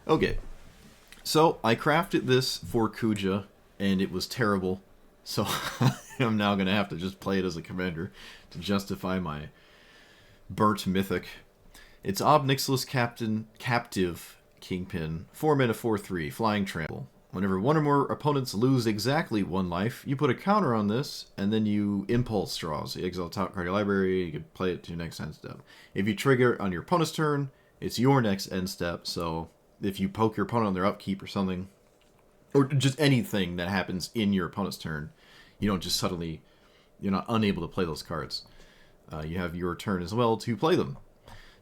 Okay, so I crafted this for Kuja, and it was terrible. So I'm now going to have to just play it as a commander to justify my burnt mythic. It's Nixilis Captive Kingpin, 4 mana 4/3, Flying Trample. Whenever one or more opponents lose exactly 1 life, you put a counter on this, and then you Impulse Draws. You exile top card of your library, you can play it to your next end step. If you trigger it on your opponent's turn, it's your next end step, so if you poke your opponent on their upkeep or something, or just anything that happens in your opponent's turn, you don't just suddenly, you're not unable to play those cards. You have your turn as well to play them.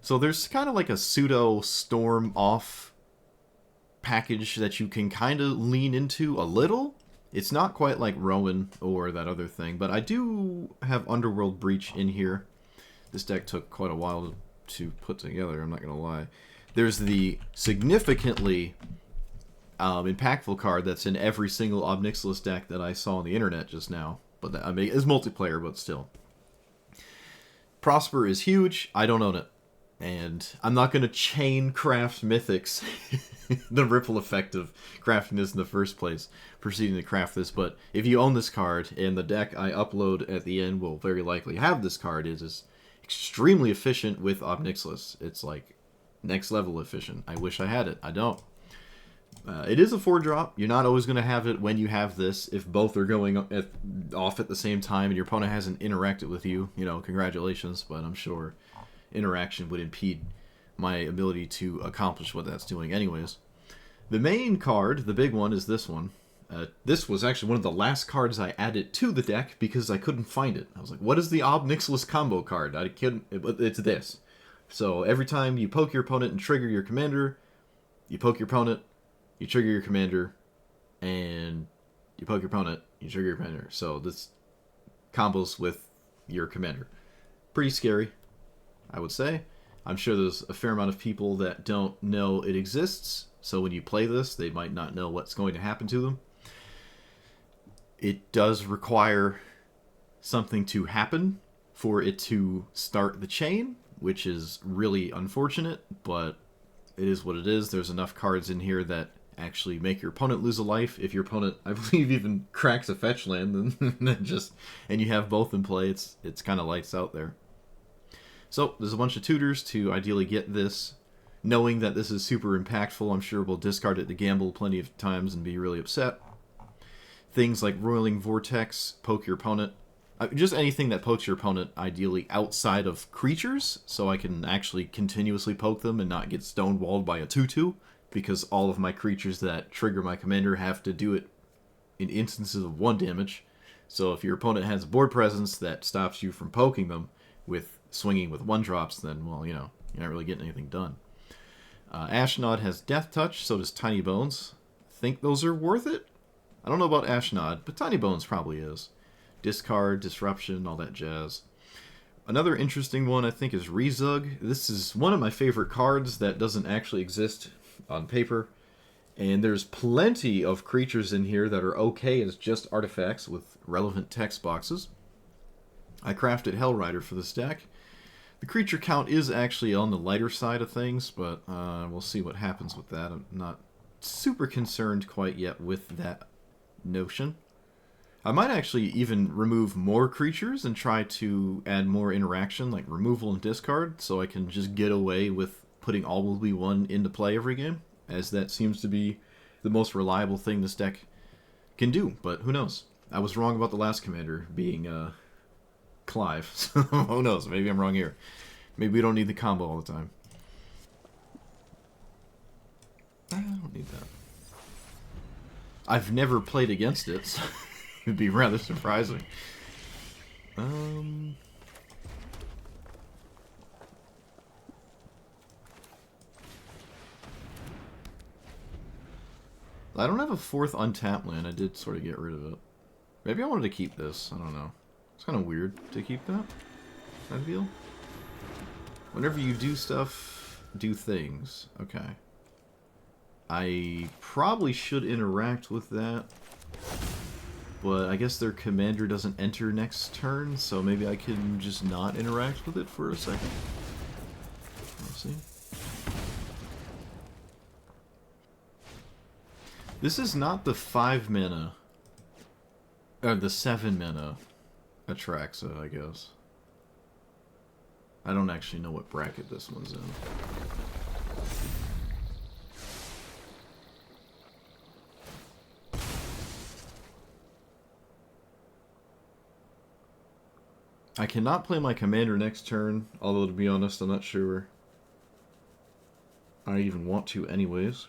So there's kind of like a pseudo storm off package that you can kind of lean into a little. It's not quite like Rowan or that other thing, but I do have Underworld Breach in here. This deck took quite a while to put together, I'm not going to lie. There's the significantly impactful card that's in every single Nixilis deck that I saw on the internet just now. But that, I mean, it's multiplayer, but still. Prosper is huge. I don't own it. And I'm not going to chain craft mythics, the ripple effect of crafting this in the first place, proceeding to craft this. But if you own this card, and the deck I upload at the end will very likely have this card, it is extremely efficient with Nixilis. It's like next level efficient. I wish I had it. I don't. It is a 4-drop. You're not always going to have it when you have this. If both are going off at the same time and your opponent hasn't interacted with you, you know, congratulations. But I'm sure interaction would impede my ability to accomplish what that's doing anyways. The main card, the big one, is this one. This was actually one of the last cards I added to the deck because I couldn't find it. I was like, what is the Nixilis combo card? I couldn't. It's this. So every time you poke your opponent and trigger your commander, you poke your opponent, you trigger your commander, and you poke your opponent, you trigger your commander. So this combos with your commander. Pretty scary, I would say. I'm sure there's a fair amount of people that don't know it exists, so when you play this, they might not know what's going to happen to them. It does require something to happen for it to start the chain, which is really unfortunate, but it is what it is. There's enough cards in here that actually make your opponent lose a life. If your opponent, I believe, even cracks a fetch land, then just, and you have both in play, it's kind of lights out there. So there's a bunch of tutors to ideally get this. Knowing that this is super impactful, I'm sure we'll discard it to gamble plenty of times and be really upset. Things like Roiling Vortex, poke your opponent. Just anything that pokes your opponent, ideally outside of creatures, so I can actually continuously poke them and not get stonewalled by a 2/2, because all of my creatures that trigger my commander have to do it in instances of 1 damage. So if your opponent has a board presence that stops you from poking them with swinging with 1-drops, then, well, you know, you're not really getting anything done. Ashnod has Death Touch, so does Tiny Bones. Think those are worth it? I don't know about Ashnod, but Tiny Bones probably is. Discard, Disruption, all that jazz. Another interesting one, I think, is Rezug. This is one of my favorite cards that doesn't actually exist on paper. And there's plenty of creatures in here that are okay as just artifacts with relevant text boxes. I crafted Hellrider for this deck. The creature count is actually on the lighter side of things, but we'll see what happens with that. I'm not super concerned quite yet with that notion. I might actually even remove more creatures and try to add more interaction, like removal and discard, so I can just get away with putting All Will Be One into play every game, as that seems to be the most reliable thing this deck can do, but who knows? I was wrong about the last commander being Clive, so who knows? Maybe I'm wrong here. Maybe we don't need the combo all the time. I don't need that. I've never played against it, so it'd be rather surprising. I don't have a 4th untapped land. I did sort of get rid of it. Maybe I wanted to keep this. I don't know. It's kind of weird to keep that, I feel. Whenever you do stuff, do things. Okay. I probably should interact with that, but I guess their commander doesn't enter next turn, so maybe I can just not interact with it for a second. Let's see. This is not the 5 mana, or the 7 mana Atraxa, I guess. I don't actually know what bracket this one's in. I cannot play my commander next turn, although to be honest, I'm not sure I even want to anyways.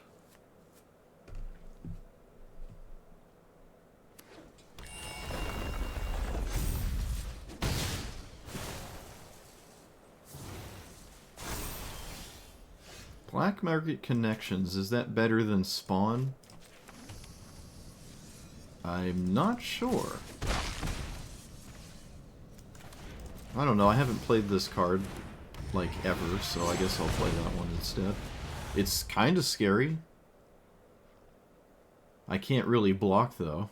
Black Market Connections, is that better than Spawn? I'm not sure. I don't know, I haven't played this card, like, ever, so I guess I'll play that one instead. It's kind of scary. I can't really block, though.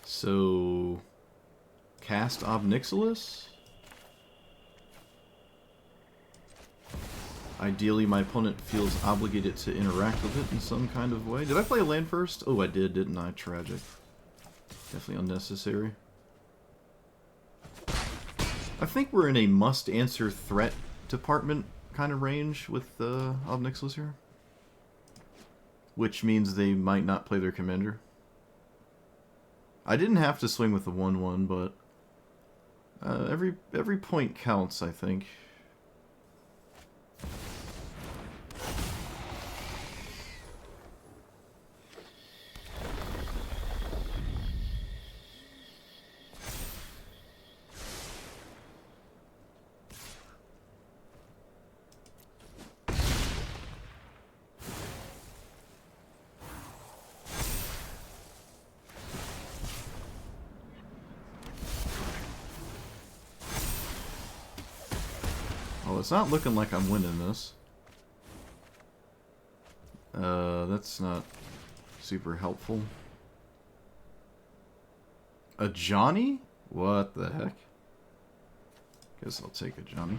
So, cast Nixilis? Ideally, my opponent feels obligated to interact with it in some kind of way. Did I play a land first? Oh, I did, didn't I? Tragic. Definitely unnecessary. I think we're in a must-answer threat department kind of range with Nixilis here. Which means they might not play their commander. I didn't have to swing with the 1/1, but every point counts, I think. It's not looking like I'm winning this. That's not super helpful. A Johnny? What the heck? Guess I'll take a Johnny.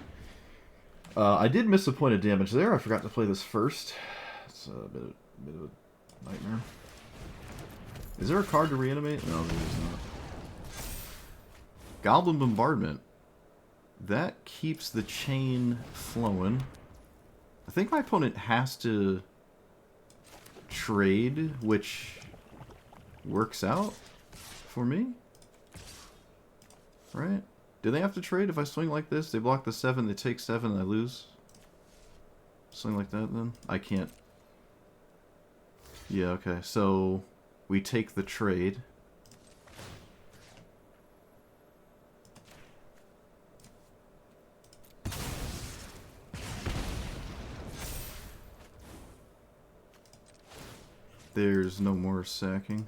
I did miss a point of damage there. I forgot to play this first. It's a bit of a nightmare. Is there a card to reanimate? No, there is not. Goblin Bombardment. That keeps the chain flowing. I think my opponent has to trade, which works out for me. Right? Do they have to trade if I swing like this? They block the 7, they take 7, I lose. Swing like that then? I can't. Yeah, okay. So we take the trade. There's no more sacking.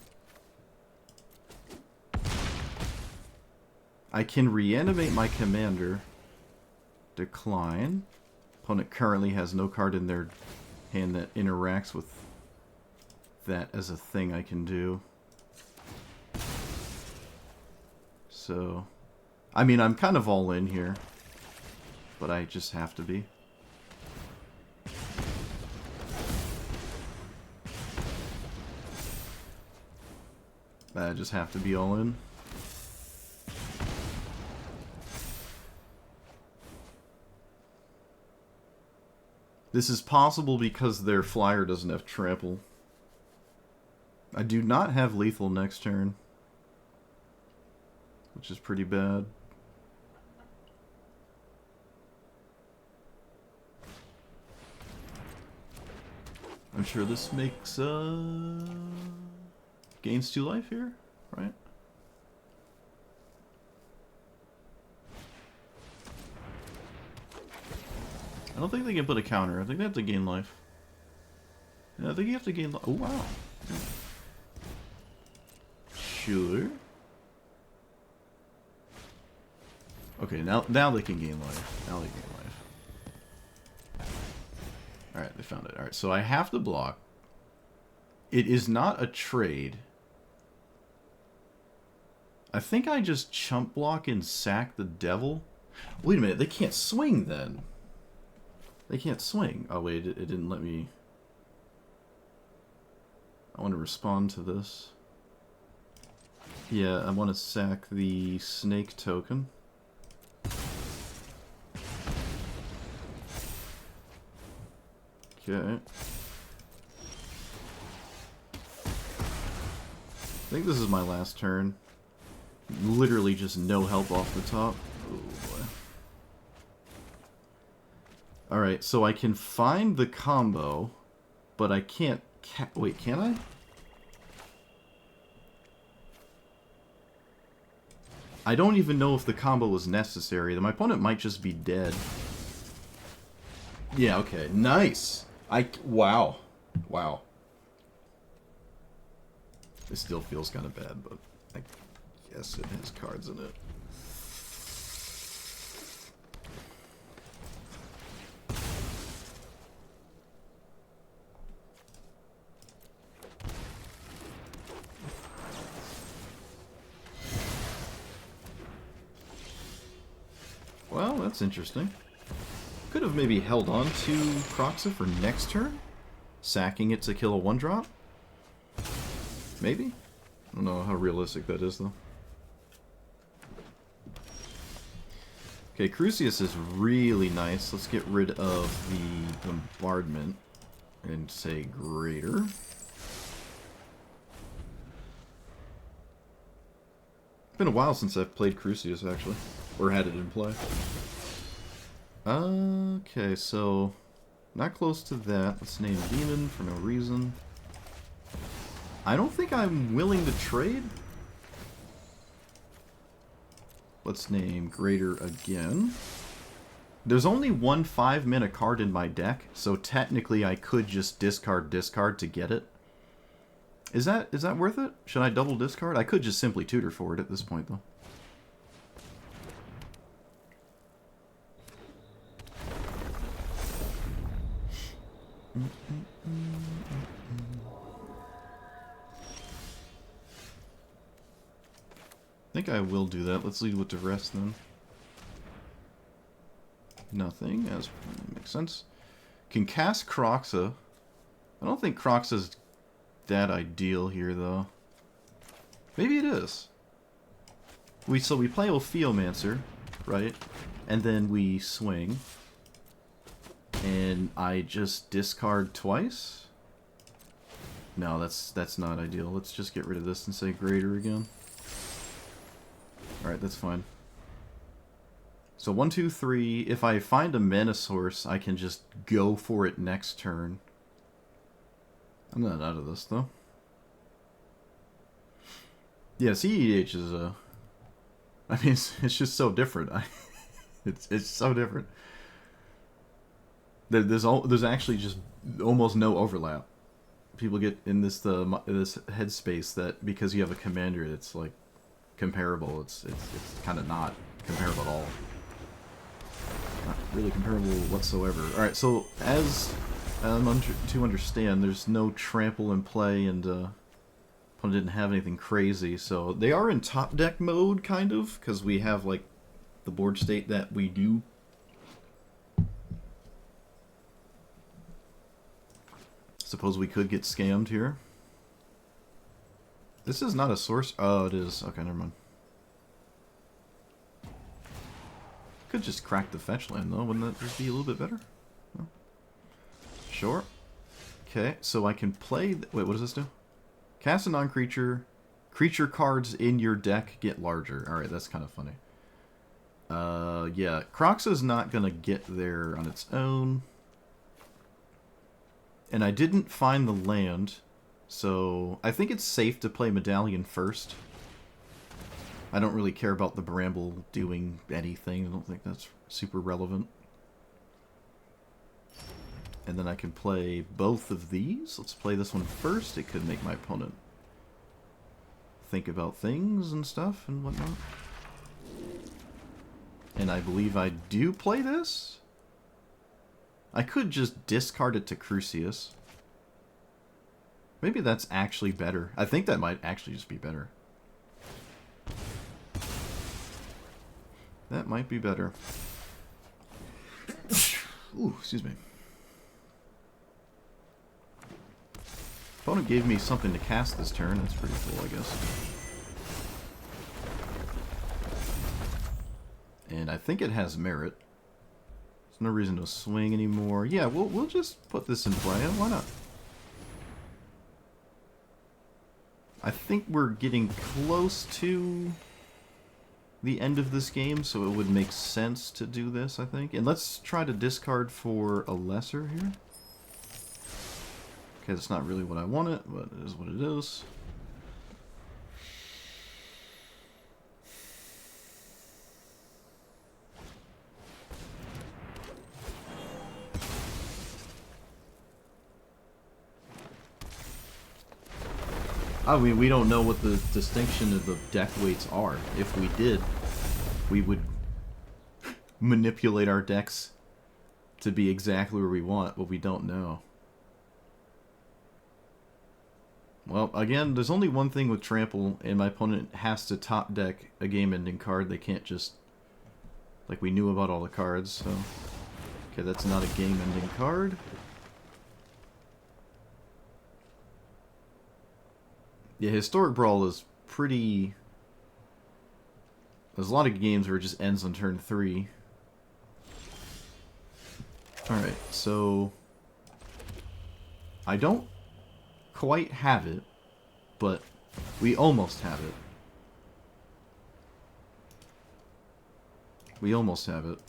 I can reanimate my commander. Decline. Opponent currently has no card in their hand that interacts with that as a thing I can do. So, I mean, I'm kind of all in here, but I just have to be. I just have to be all in. This is possible because their flyer doesn't have trample. I do not have lethal next turn, which is pretty bad. I'm sure this makes gains 2 life here, right? I don't think they can put a counter. I think they have to gain life. Yeah, I think you have to gain life. Oh, wow. Sure. Okay, now they can gain life. Now they gain life. Alright, they found it. Alright, so I have to block. It is not a trade. I think I just chump block and sack the devil. Wait a minute, they can't swing then. They can't swing. Oh wait, it didn't let me... I want to respond to this. Yeah, I want to sack the snake token. Okay. I think this is my last turn. Literally just no help off the top. Oh boy. Alright, so I can find the combo, but I can't... Wait, can I? I don't even know if the combo was necessary. My opponent might just be dead. Yeah, okay. Nice! Wow. Wow. It still feels kind of bad, but I guess it has cards in it. Well, that's interesting. Could have maybe held on to Croxa for next turn, sacking it to kill a 1-drop. Maybe? I don't know how realistic that is, though. Okay, Crucius is really nice. Let's get rid of the bombardment and say greater. It's been a while since I've played Crucius, actually. Or had it in play. Okay, so... not close to that. Let's name Demon for no reason. I don't think I'm willing to trade. Let's name Greater again. There's only one 5-mana card in my deck, so technically I could just discard to get it. Is that worth it? Should I double discard? I could just simply tutor for it at this point, though. I think I will do that. Let's lead with the rest then. Nothing, as makes sense. Can cast Croxa. I don't think Croxa's that ideal here, though. Maybe it is. So we play Ophiomancer, right? And then we swing. And I just discard twice? No, that's not ideal. Let's just get rid of this and say greater again. Alright, that's fine. So 1, 2, 3. If I find a mana source, I can just go for it next turn. I'm not out of this, though. Yeah, CEDH is I mean, it's just so different. It's so different. There's actually just almost no overlap. People get in this headspace that because you have a commander, it's like comparable. It's kind of not comparable at all. Not really comparable whatsoever. All right, so as to understand, there's no trample in play, and opponent didn't have anything crazy, so they are in top deck mode, kind of, because we have like the board state that we do. Suppose we could get scammed here. This is not a source. Oh, it is. Okay, never mind. Could just crack the fetch land, though. Wouldn't that just be a little bit better? No. Sure. Okay, so I can play... Wait, what does this do? Cast a non-creature. Creature cards in your deck get larger. Alright, that's kind of funny. Yeah. Croxa's not going to get there on its own. And I didn't find the land, so I think it's safe to play Medallion first. I don't really care about the Bramble doing anything. I don't think that's super relevant. And then I can play both of these. Let's play this one first. It could make my opponent think about things and stuff and whatnot. and I believe I do play this. I could just discard it to Crucius. Maybe that's actually better. I think that might actually just be better. That might be better. Ooh, excuse me. Opponent gave me something to cast this turn. That's pretty cool, I guess. And I think it has merit. There's no reason to swing anymore. Yeah, we'll just put this in play. Why not? I think we're getting close to the end of this game, so it would make sense to do this, I think. And let's try to discard for a lesser here. Okay, that's not really what I wanted, but it is what it is. I mean, we don't know what the distinction of the deck weights are. If we did, we would manipulate our decks to be exactly where we want, but we don't know. Well, again, there's only one thing with Trample, and my opponent has to top deck a game-ending card. They can't just... Like, we knew about all the cards, so... Okay, that's not a game-ending card. Yeah, Historic Brawl is pretty... There's a lot of games where it just ends on turn 3. Alright, so... I don't quite have it, but we almost have it. We almost have it.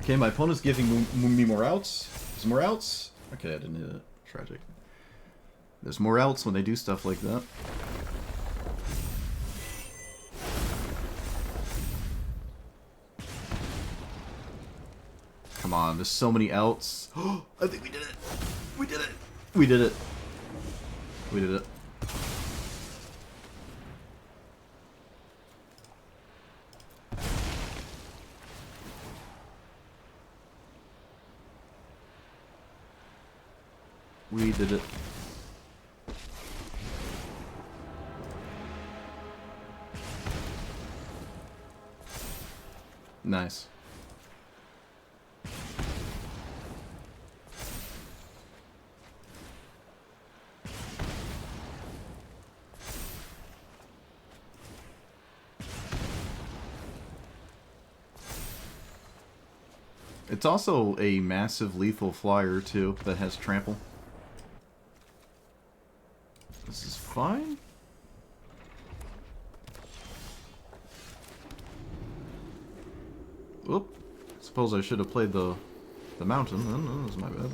Okay, my opponent's giving me more outs. There's more outs? Okay, I didn't hit it. Tragic. There's more outs when they do stuff like that. Come on, there's so many outs. I think we did it. We did it. We did it. We did it. We did it. Nice. It's also a massive lethal flyer, too, that has trample. This is fine. Whoop. Suppose I should have played the mountain. Oh, no, that was my bad.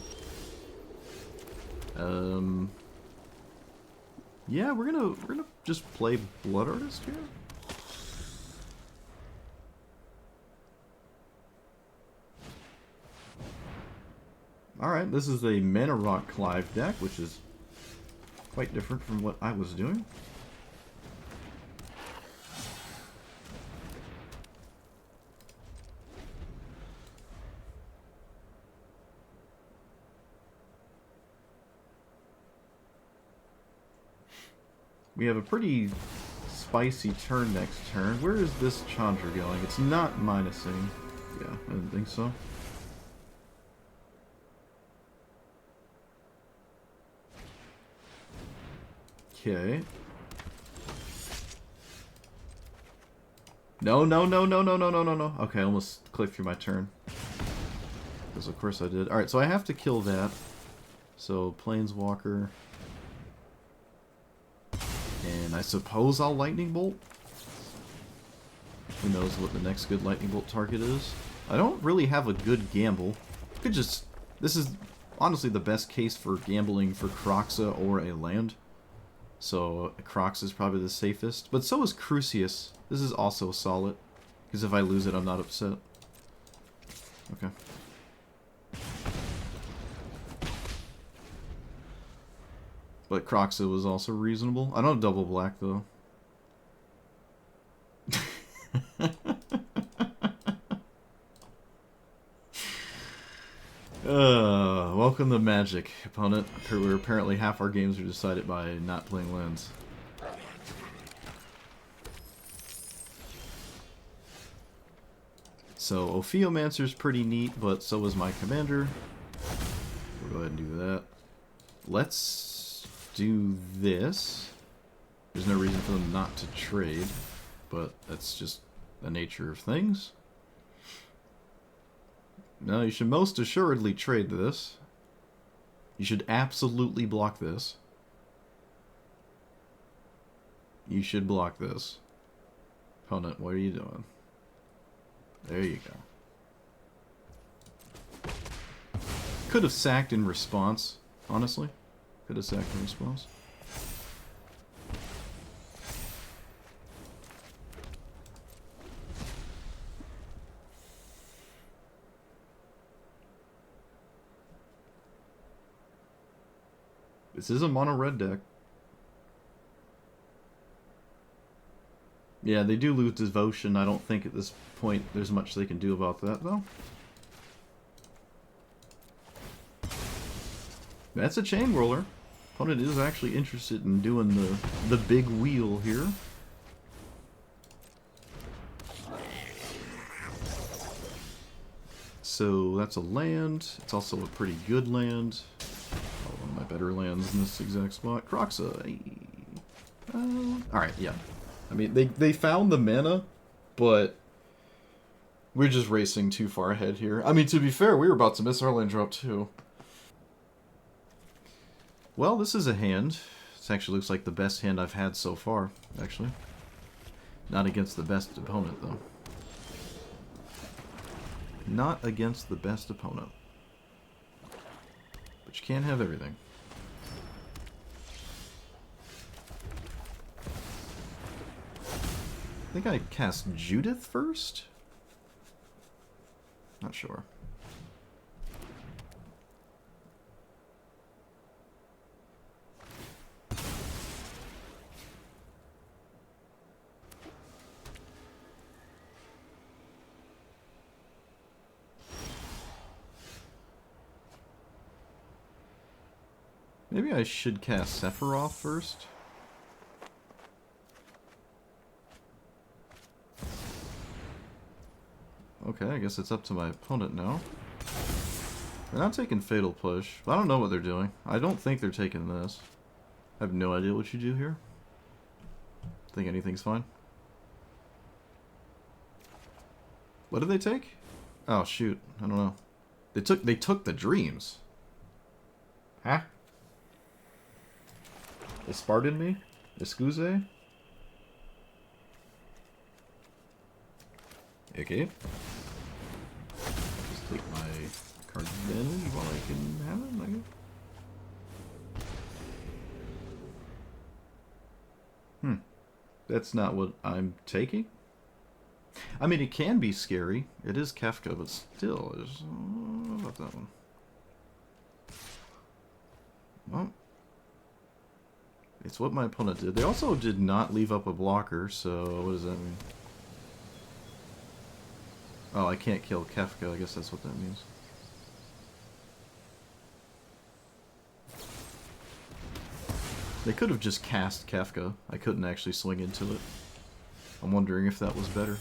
Yeah, we're gonna just play Blood Artist here. Alright, this is a Mana Rock Clive deck, which is quite different from what I was doing. We have a pretty spicy turn next turn. Where is this Chandra going? It's not minusing. Yeah, I didn't think so. Okay. No. Okay, I almost clicked through my turn. Because of course I did. Alright, so I have to kill that. So, Planeswalker. And I suppose I'll Lightning Bolt? Who knows what the next good Lightning Bolt target is. I don't really have a good gamble. Could just... This is honestly the best case for gambling for Kroxa or a land. So Crocs is probably the safest. But so is Crucius. This is also solid. Because if I lose it, I'm not upset. Okay. But Croxa was also reasonable. I don't have double black, though. Welcome to Magic, opponent. Where apparently half our games are decided by not playing lands. So Ophiomancer's pretty neat, but so is my commander. We'll go ahead and do that. Let's do this. There's no reason for them not to trade, but that's just the nature of things. No, you should most assuredly trade this. You should absolutely block this. You should block this. Opponent, what are you doing? There you go. Could have sacked in response, honestly. Could have sacked in response. This is a mono-red deck. Yeah, they do lose Devotion. I don't think at this point there's much they can do about that, though. That's a chain roller. Opponent is actually interested in doing the big wheel here. So that's a land. It's also a pretty good land. One of my better lands in this exact spot. Croxa. Alright, yeah. I mean, they found the mana, but we're just racing too far ahead here. I mean, to be fair, we were about to miss our land drop too. Well, this is a hand. This actually looks like the best hand I've had so far, actually. Not against the best opponent, though. Not against the best opponent. But you can't have everything. I think I cast Judith first? Not sure. Maybe I should cast Sephiroth first. Okay, I guess it's up to my opponent now. They're not taking Fatal Push. I don't know what they're doing. I don't think they're taking this. I have no idea what you do here. Think anything's fine. What did they take? Oh shoot, I don't know. They took the dreams. Huh? They Spartan me? Excuse? Okay. Just take my card advantage while I can have it, I guess. That's not what I'm taking? I mean, it can be scary. It is Kefka, but still, there's... What about that one? Well... It's what my opponent did. They also did not leave up a blocker, so what does that mean? Oh, I can't kill Kefka. I guess that's what that means. They could have just cast Kefka. I couldn't actually swing into it. I'm wondering if that was better.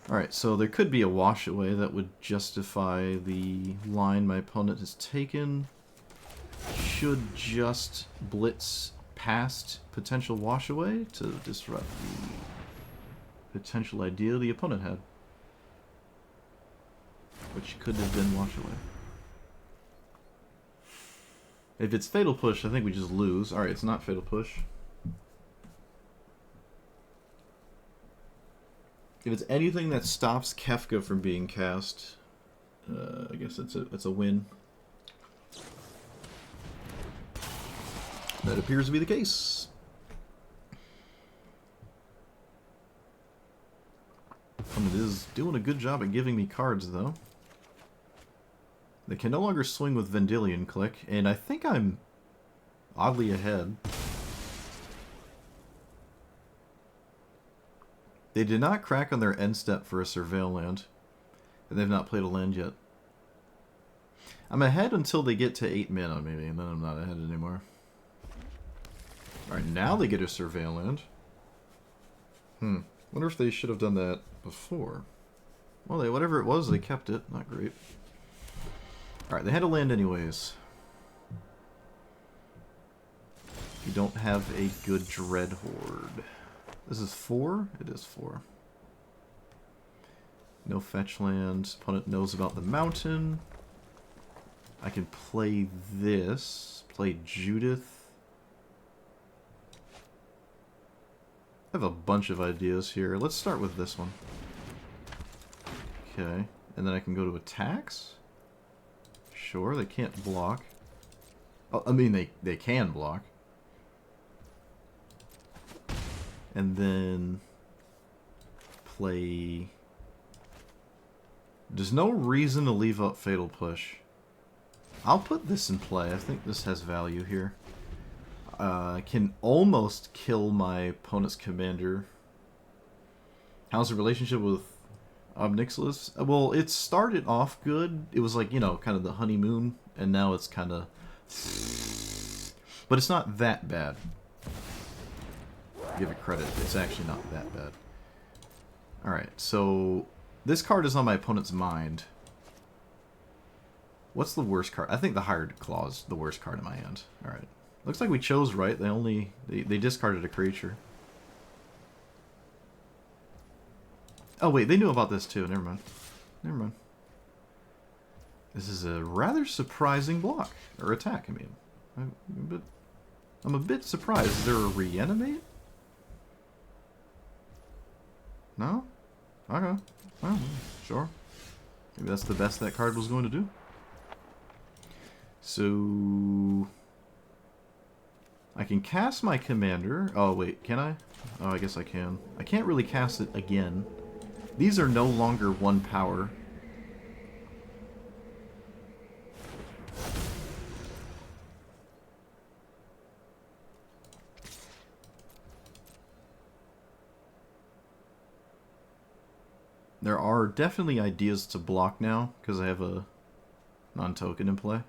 Alright, so there could be a wash away that would justify the line my opponent has taken. Should just blitz past potential wash away to disrupt the potential idea the opponent had, which could have been wash away. If it's Fatal Push, I think we just lose. Alright, it's not Fatal Push. If it's anything that stops Kefka from being cast, I guess it's a win. That appears to be the case. It is doing a good job at giving me cards, though. They can no longer swing with Vendilion Click, and I think I'm oddly ahead. They did not crack on their end step for a Surveil land, and they've not played a land yet. I'm ahead until they get to 8 mana, maybe, and then I'm not ahead anymore. Alright, now they get a Surveil land. Wonder if they should have done that before. Well, whatever it was, they kept it. Not great. Alright, they had a land anyways. You don't have a good Dread Horde. This is 4? It is 4. No fetch lands. Opponent knows about the mountain. I can play this. Play Judith. I have a bunch of ideas here. Let's start with this one. Okay. And then I can go to attacks? Sure, they can't block. Oh, I mean, they can block. And then play... There's no reason to leave up Fatal Push. I'll put this in play. I think this has value here. I can almost kill my opponent's commander. How's the relationship with Nixilis? Well, it started off good. It was like, you know, kind of the honeymoon. And now it's kind of... But it's not that bad. Give it credit. It's actually not that bad. Alright, so... This card is on my opponent's mind. What's the worst card? I think the Hired Claw is the worst card in my hand. Alright. Looks like we chose right. They discarded a creature. Oh wait, they knew about this too. Never mind. Never mind. This is a rather surprising block. Or attack, I mean. I'm a bit surprised. Is there a reanimate? No? Okay. Well, sure. Maybe that's the best that card was going to do. So... I can cast my commander. Oh, wait, can I? Oh, I guess I can. I can't really cast it again. These are no longer 1 power. There are definitely ideas to block now, because I have a non-token in play.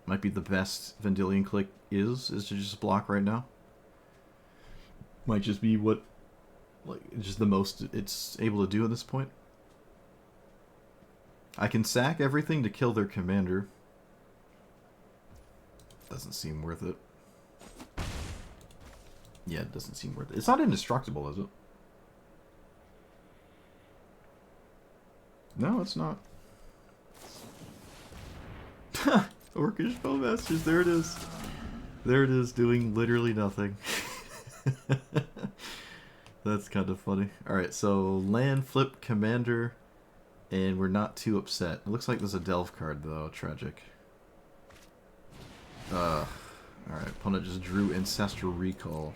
Might be the best Vendilion Clique is to just block right now. Might just be what, like, just the most it's able to do at this point. I can sack everything to kill their commander. Doesn't seem worth it. Yeah, it doesn't seem worth it. It's not indestructible, is it? No, it's not. Orcish Bowmasters, there it is. There it is, doing literally nothing. That's kind of funny. Alright, so land, flip, commander, and we're not too upset. It looks like there's a delve card, though. Tragic. Alright, opponent just drew Ancestral Recall.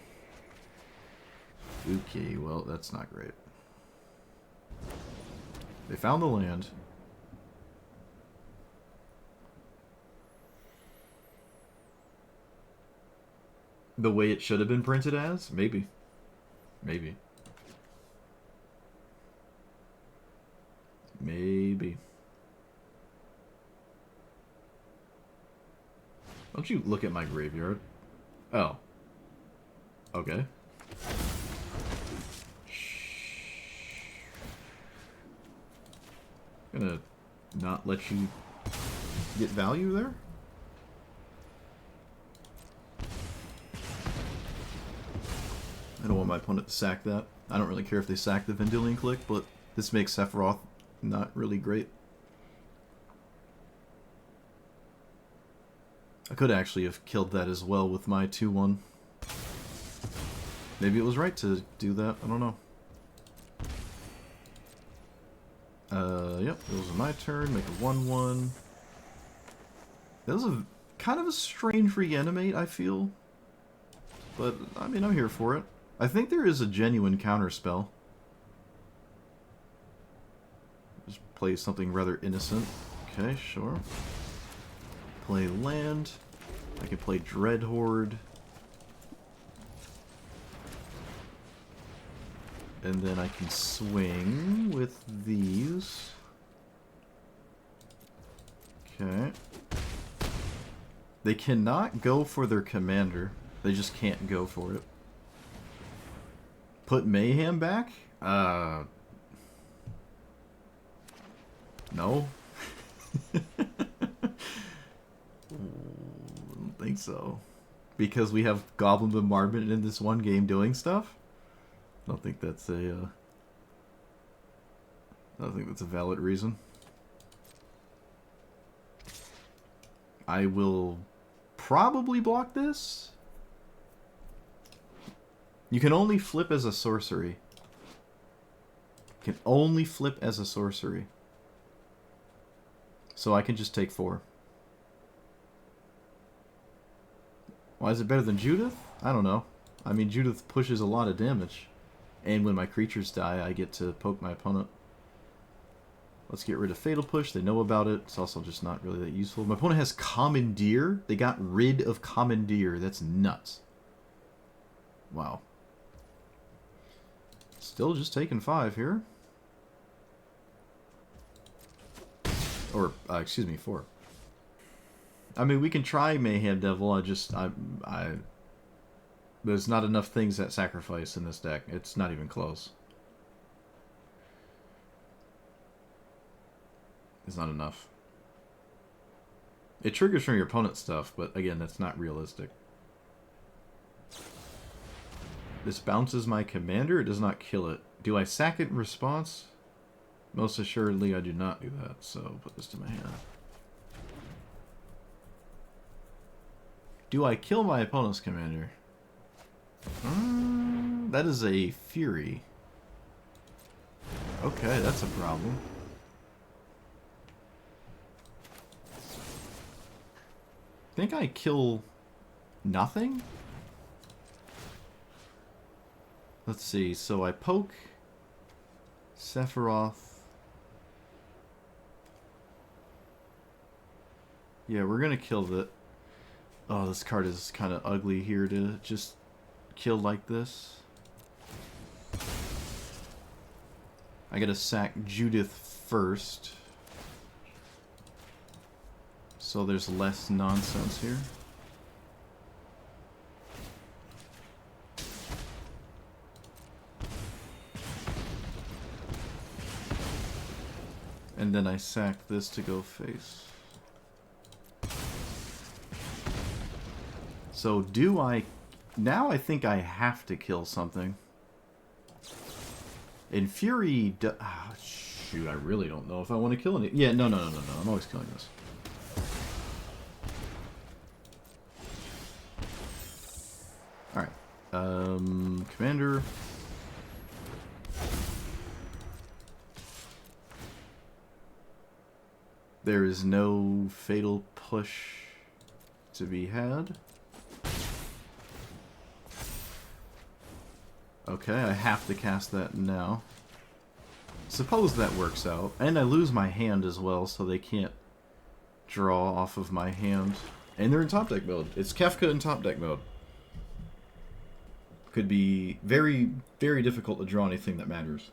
Okay, well, that's not great. They found the land. The way it should have been printed as? Maybe. Maybe. Maybe. Don't you look at my graveyard. Oh. Okay. Gonna not let you get value there? I don't want my opponent to sack that. I don't really care if they sack the Vendilion Clique, but this makes Sephiroth not really great. I could actually have killed that as well with my 2-1. Maybe it was right to do that, I don't know. Yep, it was my turn, make a 1-1. That was a kind of a strange reanimate, I feel. But, I mean, I'm here for it. I think there is a genuine counterspell. Just play something rather innocent. Okay, sure. Play land. I can play Dread Horde. And then I can swing with these. Okay. They cannot go for their commander. They just can't go for it. Put Mayhem back? No. I don't think so. Because we have Goblin Bombardment in this one game doing stuff? I don't think that's a I don't think that's a valid reason. I will probably block this. You can only flip as a sorcery. Can only flip as a sorcery. So I can just take 4. Why is it better than Judith? I don't know. I mean, Judith pushes a lot of damage. And when my creatures die, I get to poke my opponent. Let's get rid of Fatal Push. They know about it. It's also just not really that useful. My opponent has Commandeer. They got rid of Commandeer. That's nuts. Wow. Still just taking 5 here. Or, excuse me, 4. I mean, we can try Mayhem Devil. There's not enough things that sacrifice in this deck. It's not even close. It's not enough. It triggers from your opponent's stuff, but again, that's not realistic. This bounces my commander. It does not kill it. Do I sack it in response? Most assuredly, I do not do that. So, put this to my hand. Do I kill my opponent's commander? That is a Fury. Okay, that's a problem. Think I kill nothing? Let's see, so I poke Sephiroth. Yeah, we're gonna kill the... Oh, this card is kind of ugly here to just kill like this. I gotta sack Judith first. So there's less nonsense here. And then I sack this to go face. So do I... Now I think I have to kill something. In Fury... Oh, shoot, I really don't know if I want to kill any... Yeah, no. I'm always killing this. Alright. Commander... There is no Fatal Push to be had. Okay, I have to cast that now. Suppose that works out. And I lose my hand as well, so they can't draw off of my hand. And they're in top deck mode. It's Kefka in top deck mode. Could be very, very difficult to draw anything that matters.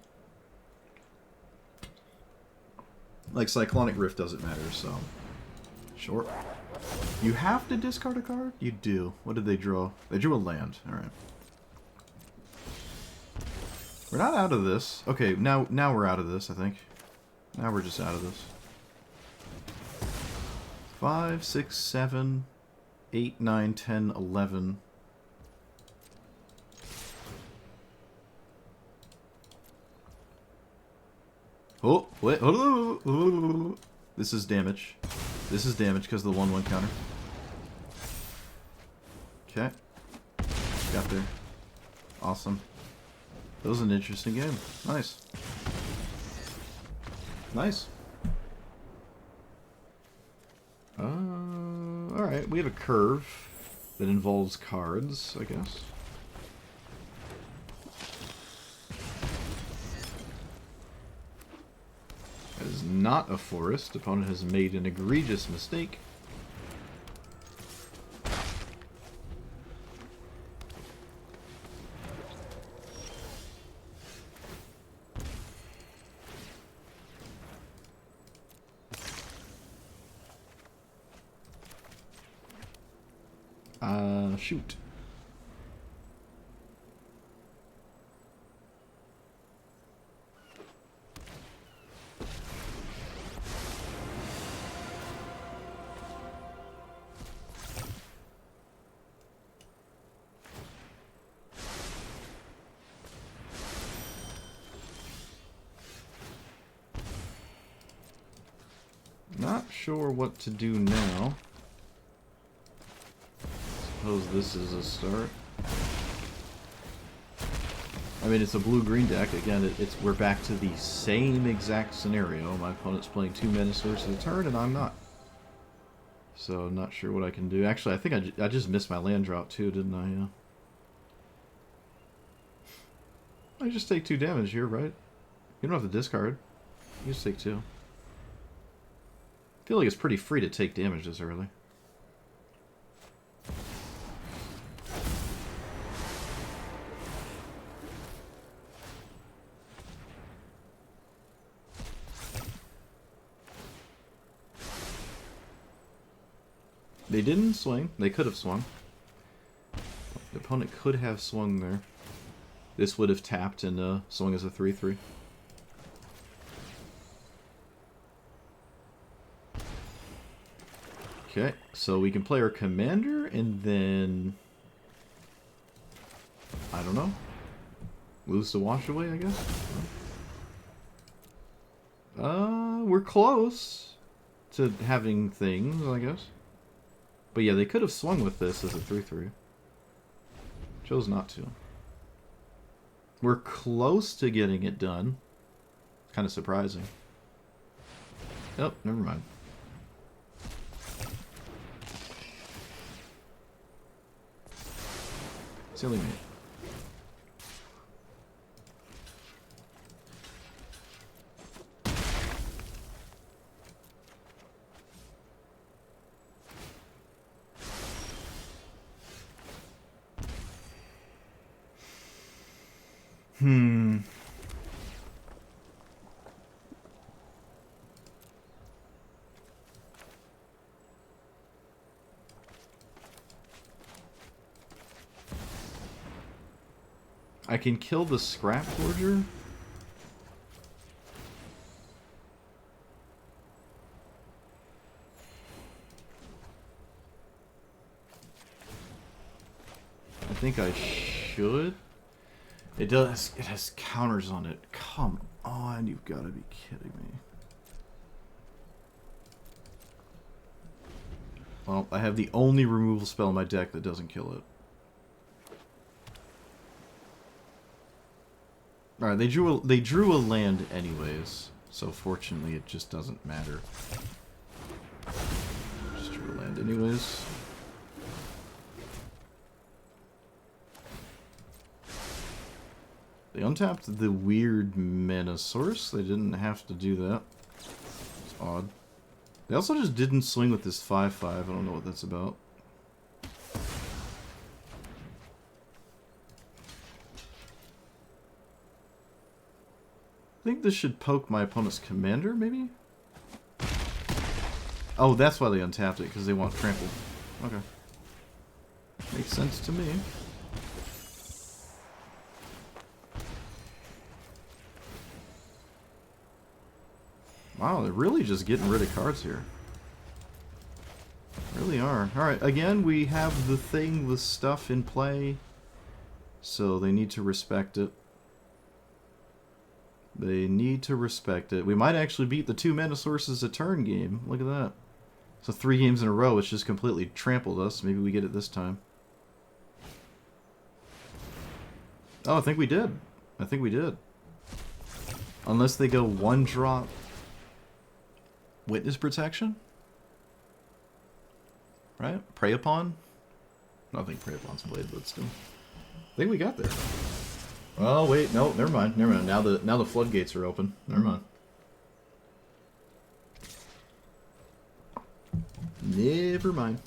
Like Cyclonic Rift doesn't matter, so... Sure. You have to discard a card? You do. What did they draw? They drew a land. Alright. We're not out of this. Okay, now we're out of this, I think. Now we're just out of this. 5, 6, 7, 8, 9, 10, 11. Oh, wait. This is damage. This is damage because of the 1/1 counter. Okay. Got there. Awesome. That was an interesting game. Nice. Nice. Alright, we have a curve that involves cards, I guess. That is not a forest. Opponent has made an egregious mistake. shoot. Not sure what to do now. Suppose this is a start. I mean, it's a blue-green deck. Again, we're back to the same exact scenario. My opponent's playing 2 mana sources a turn, and I'm not. So, I'm not sure what I can do. Actually, I think I just missed my land drop, too, didn't I? I just take 2 damage here, right? You don't have to discard. You just take 2. I feel like it's pretty free to take damage this early. They didn't swing. They could have swung. The opponent could have swung there. This would have tapped and swung as a 3/3. Okay, so we can play our commander and then... I don't know. Lose to wash away, I guess? We're close to having things, I guess. But yeah, they could have swung with this as a 3/3. Chose not to. We're close to getting it done. Kind of surprising. Oh, never mind. Silly me. I can kill the Scrap Forger. I think I should. It does. It has counters on it. Come on, you've got to be kidding me. Well, I have the only removal spell in my deck that doesn't kill it. Alright, they drew a land anyways, so fortunately it just doesn't matter. Just drew a land anyways. They untapped the weird mana source. They didn't have to do that. It's odd. They also just didn't swing with this 5/5. I don't know what that's about. I think this should poke my opponent's commander, maybe? Oh, that's why they untapped it, because they want trampled. Okay. Makes sense to me. Wow, they're really just getting rid of cards here. Really are. Alright, again, we have the thing with stuff in play, so they need to respect it. They need to respect it. We might actually beat the 2 mana sources a turn game. Look at that. So 3 games in a row, it's just completely trampled us. Maybe we get it this time. Oh, I think we did. I think we did. Unless they go 1-drop Witness Protection? Right? Prey Upon? I don't think Prey Upon's played, but still. I think we got there. Oh wait, no, never mind, never mind. Now the floodgates are open. Never mind. Never mind.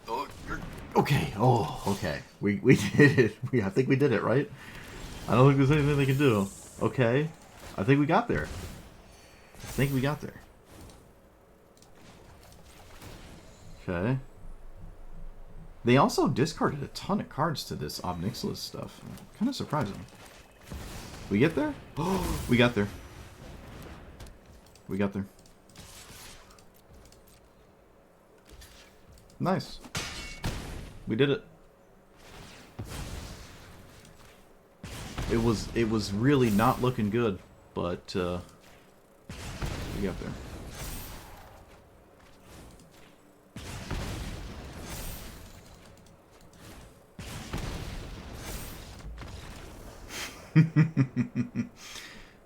Oh, okay. Oh, okay. We did it. I think we did it, right? I don't think there's anything they can do. Okay. I think we got there. I think we got there. Okay. They also discarded a ton of cards to this Nixilis stuff. Kind of surprising. We get there? Oh, we got there. We got there. Nice. We did it. It was really not looking good, but we got there.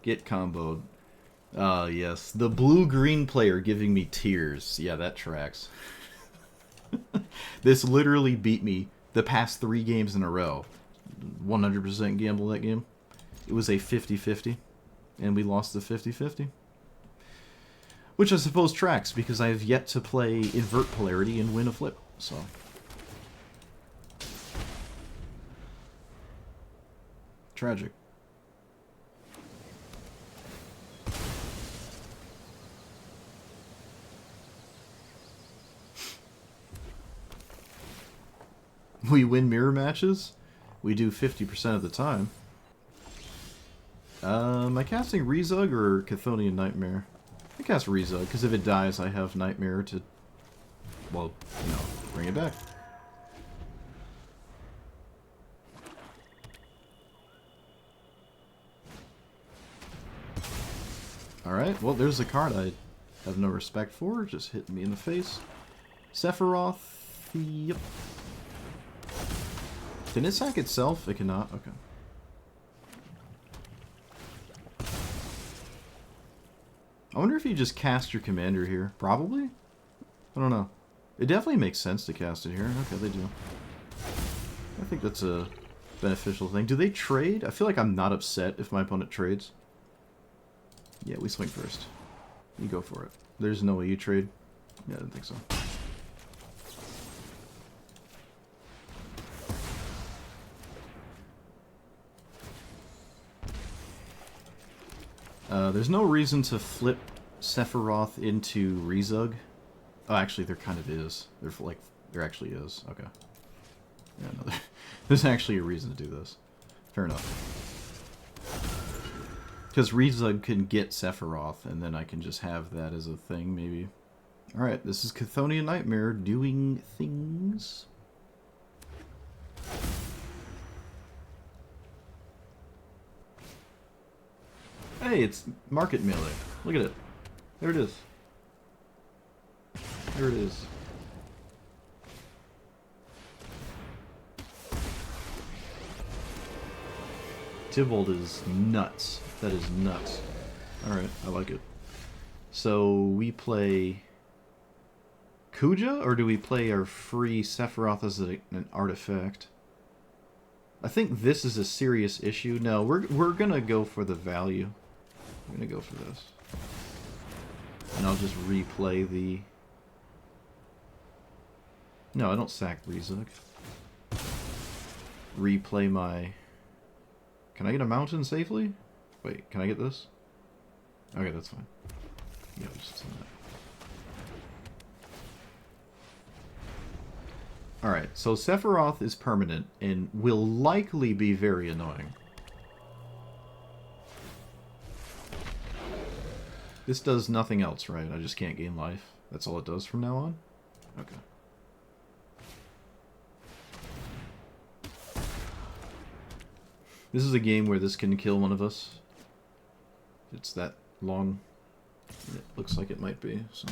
Get comboed. Ah, yes. The blue-green player giving me tears. Yeah, that tracks. This literally beat me the past 3 games in a row. 100% gamble that game. It was a 50-50, and we lost the 50-50. Which I suppose tracks, because I have yet to play invert polarity and win a flip, so... Tragic. We win mirror matches? We do 50% of the time. Am I casting Rezug or Chthonian Nightmare? I cast Rezug, because if it dies, I have Nightmare to, well, you know, bring it back. Alright, well, there's a card I have no respect for, just hitting me in the face. Sephiroth, yep. Can it sack itself? It cannot? Okay. I wonder if you just cast your commander here. Probably? I don't know. It definitely makes sense to cast it here. Okay, they do. I think that's a beneficial thing. Do they trade? I feel like I'm not upset if my opponent trades. Yeah, we swing first. You go for it. There's no way you trade. Yeah, I didn't think so. There's no reason to flip Sephiroth into Rezug. Oh, actually, there kind of is. There actually is. Okay. Yeah, no, there's actually a reason to do this. Fair enough. Because Rezug can get Sephiroth, and then I can just have that as a thing, maybe. Alright, this is Chthonian Nightmare doing things. Hey, it's Market Melee. Look at it. There it is. There it is. Tybalt is nuts. That is nuts. Alright, I like it. So, we play Kuja, or do we play our free Sephiroth as an artifact? I think this is a serious issue. No, we're gonna go for the value. I'm gonna go for this. And I'll just replay the... No, I don't sack Rezug. Replay my... Can I get a mountain safely? Wait, can I get this? Okay, that's fine. Yeah, just send that. Alright, so Sephiroth is permanent and will likely be very annoying. This does nothing else, right? I just can't gain life. That's all it does from now on? Okay. This is a game where this can kill one of us. It's that long. It looks like it might be, so...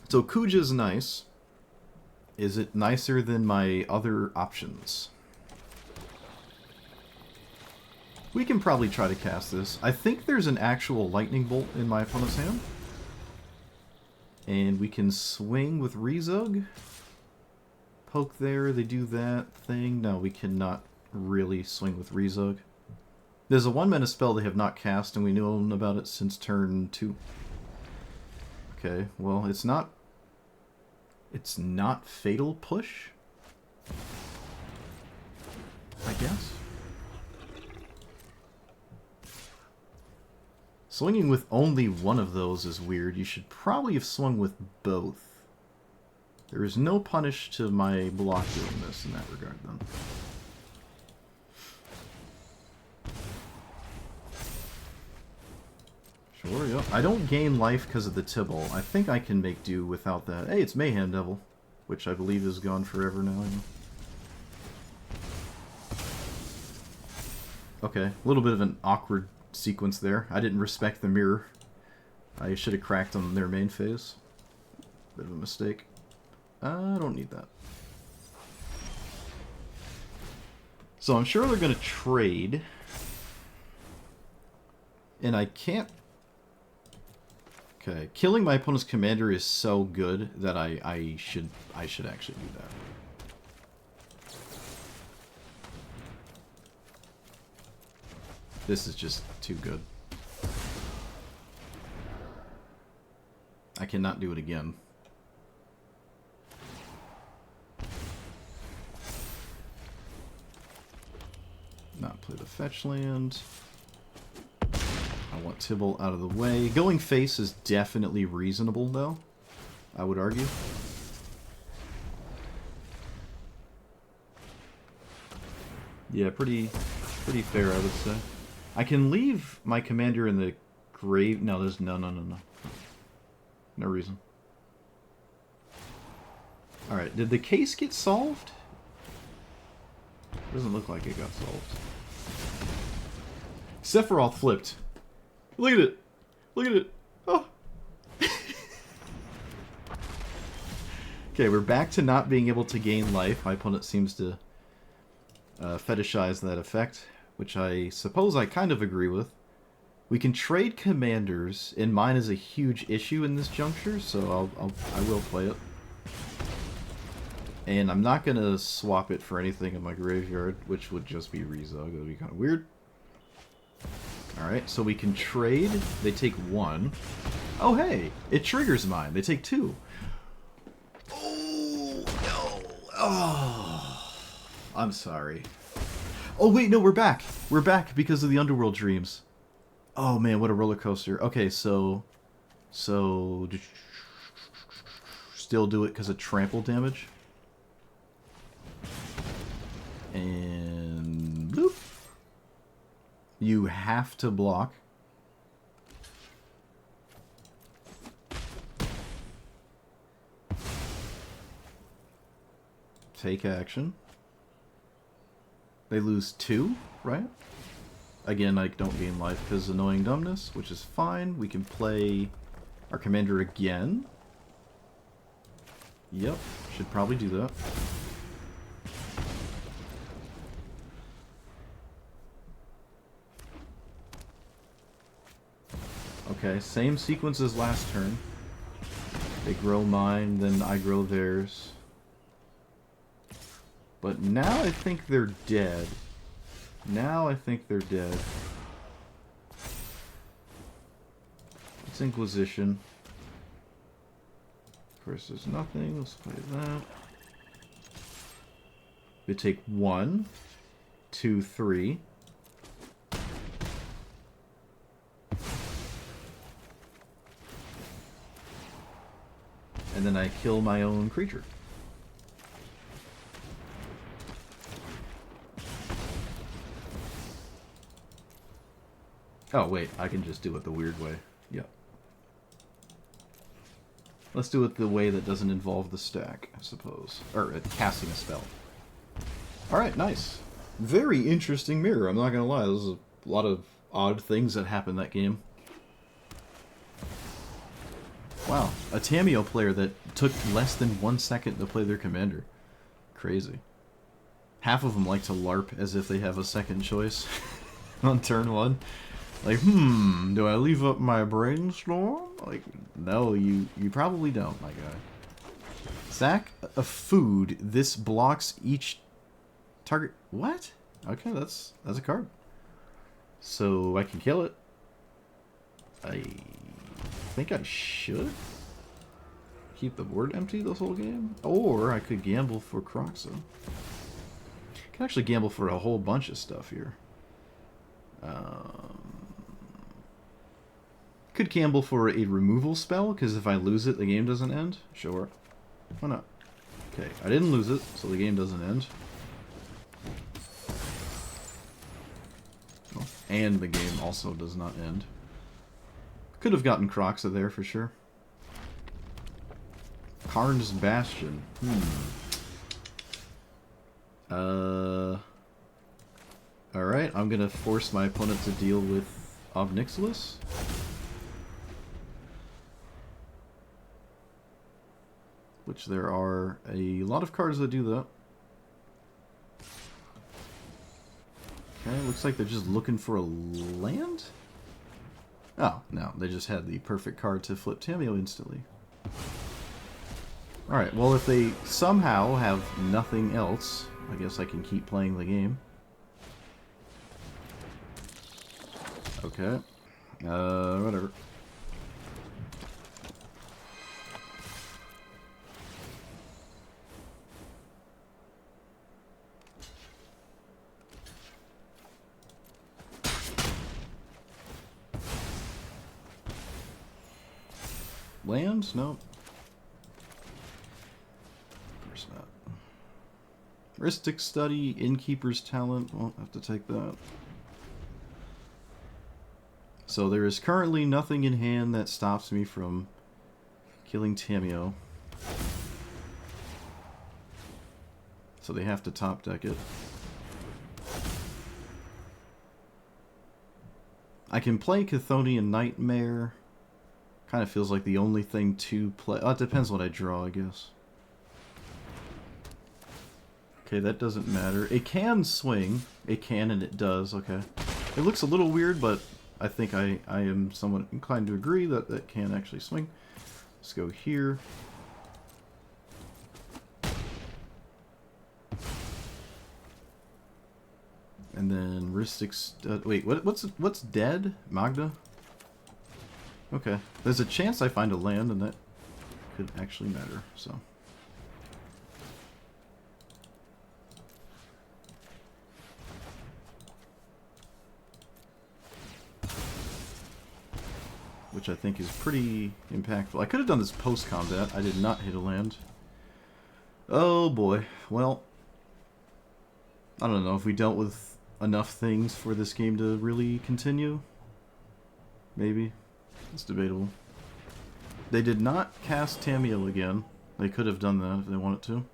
So Kuja's nice. Is it nicer than my other options? We can probably try to cast this. I think there's an actual lightning bolt in my opponent's hand. And we can swing with Rezug. Poke there, they do that thing. No, we cannot really swing with Rezug. There's a 1-mana spell they have not cast, and we knew about it since turn 2. Okay, well, it's not Fatal Push? I guess. Swinging with only one of those is weird. You should probably have swung with both. There is no punish to my block doing this in that regard, then. Sure, yep. I don't gain life because of the Tibble. I think I can make do without that. Hey, it's Mayhem Devil, which I believe is gone forever now. Okay, a little bit of an awkward sequence there. I didn't respect the mirror. I should have cracked on their main phase. Bit of a mistake. I don't need that. So I'm sure they're going to trade. And I can't... Okay, killing my opponent's commander is so good that I should actually do that. This is just too good. I cannot do it again. Not play the fetch land. I want Tibble out of the way. Going face is definitely reasonable, though, I would argue. Yeah, pretty fair, I would say. I can leave my commander in the grave. No, there's no. No reason. Alright, did the case get solved? Doesn't look like it got solved. Sephiroth flipped. Look at it! Look at it! Oh! Okay, we're back to not being able to gain life. My opponent seems to fetishize that effect, which I suppose I kind of agree with. We can trade commanders, and mine is a huge issue in this juncture, so I will play it. And I'm not going to swap it for anything in my graveyard, which would just be Rezog. That would be kind of weird. Alright, so we can trade. They take 1. Oh, hey! It triggers mine. They take 2. Oh, no. Oh. I'm sorry. Oh, wait, no, we're back. We're back because of the Underworld Dreams. Oh, man, what a roller coaster. Okay, so... still do it because of trample damage. And... bloop. You have to block. Take action. They lose 2, right? Again, I don't gain life because annoying dumbness, which is fine. We can play our commander again. Yep, should probably do that. Okay, same sequence as last turn. They grow mine, then I grow theirs. But now I think they're dead. Now I think they're dead. It's Inquisition. Of course, there's nothing. Let's play that. We take 1, 2, 3. And then I kill my own creature. Oh, wait, I can just do it the weird way. Yep. Let's do it the way that doesn't involve the stack, I suppose. Or casting a spell. Alright, nice. Very interesting mirror, I'm not gonna lie. There's a lot of odd things that happen in that game. Wow, a Tameo player that took less than 1 second to play their commander. Crazy. Half of them like to LARP as if they have a second choice on turn 1. Like, do I leave up my brainstorm? Like, no, you probably don't, my guy. Sack of food. This blocks each target. What? Okay, that's a card. So I can kill it. I think I should keep the board empty this whole game, or I could gamble for Croxa. Can actually gamble for a whole bunch of stuff here. Could gamble for a removal spell, because if I lose it, the game doesn't end. Sure. Why not? Okay, I didn't lose it, so the game doesn't end. Oh, and the game also does not end. Could have gotten Croxa there for sure. Karn's Bastion. Alright, I'm gonna force my opponent to deal with Nixilis. Which there are a lot of cards that do that. Okay, looks like they're just looking for a land? Oh, no, they just had the perfect card to flip Tamiyo instantly. Alright, well if they somehow have nothing else, I guess I can keep playing the game. Okay. Whatever. Lands? No. Of course not. Heuristic Study, Innkeeper's Talent. Won't have to take that. So there is currently nothing in hand that stops me from killing Tamiyo. So they have to top deck it. I can play Chthonian Nightmare. Kind of feels like the only thing to play. Oh, it depends what I draw, I guess. Okay, that doesn't matter. It can swing. It can and it does, okay. It looks a little weird, but I think I am somewhat inclined to agree that that can actually swing. Let's go here. And then Heuristic wait, what's dead? Magda? Okay. There's a chance I find a land, and that could actually matter, so. Which I think is pretty impactful. I could have done this post-combat. I did not hit a land. Oh boy. Well, I don't know if we dealt with enough things for this game to really continue. Maybe. It's debatable. They did not cast Tamiyo again. They could have done that if they wanted to.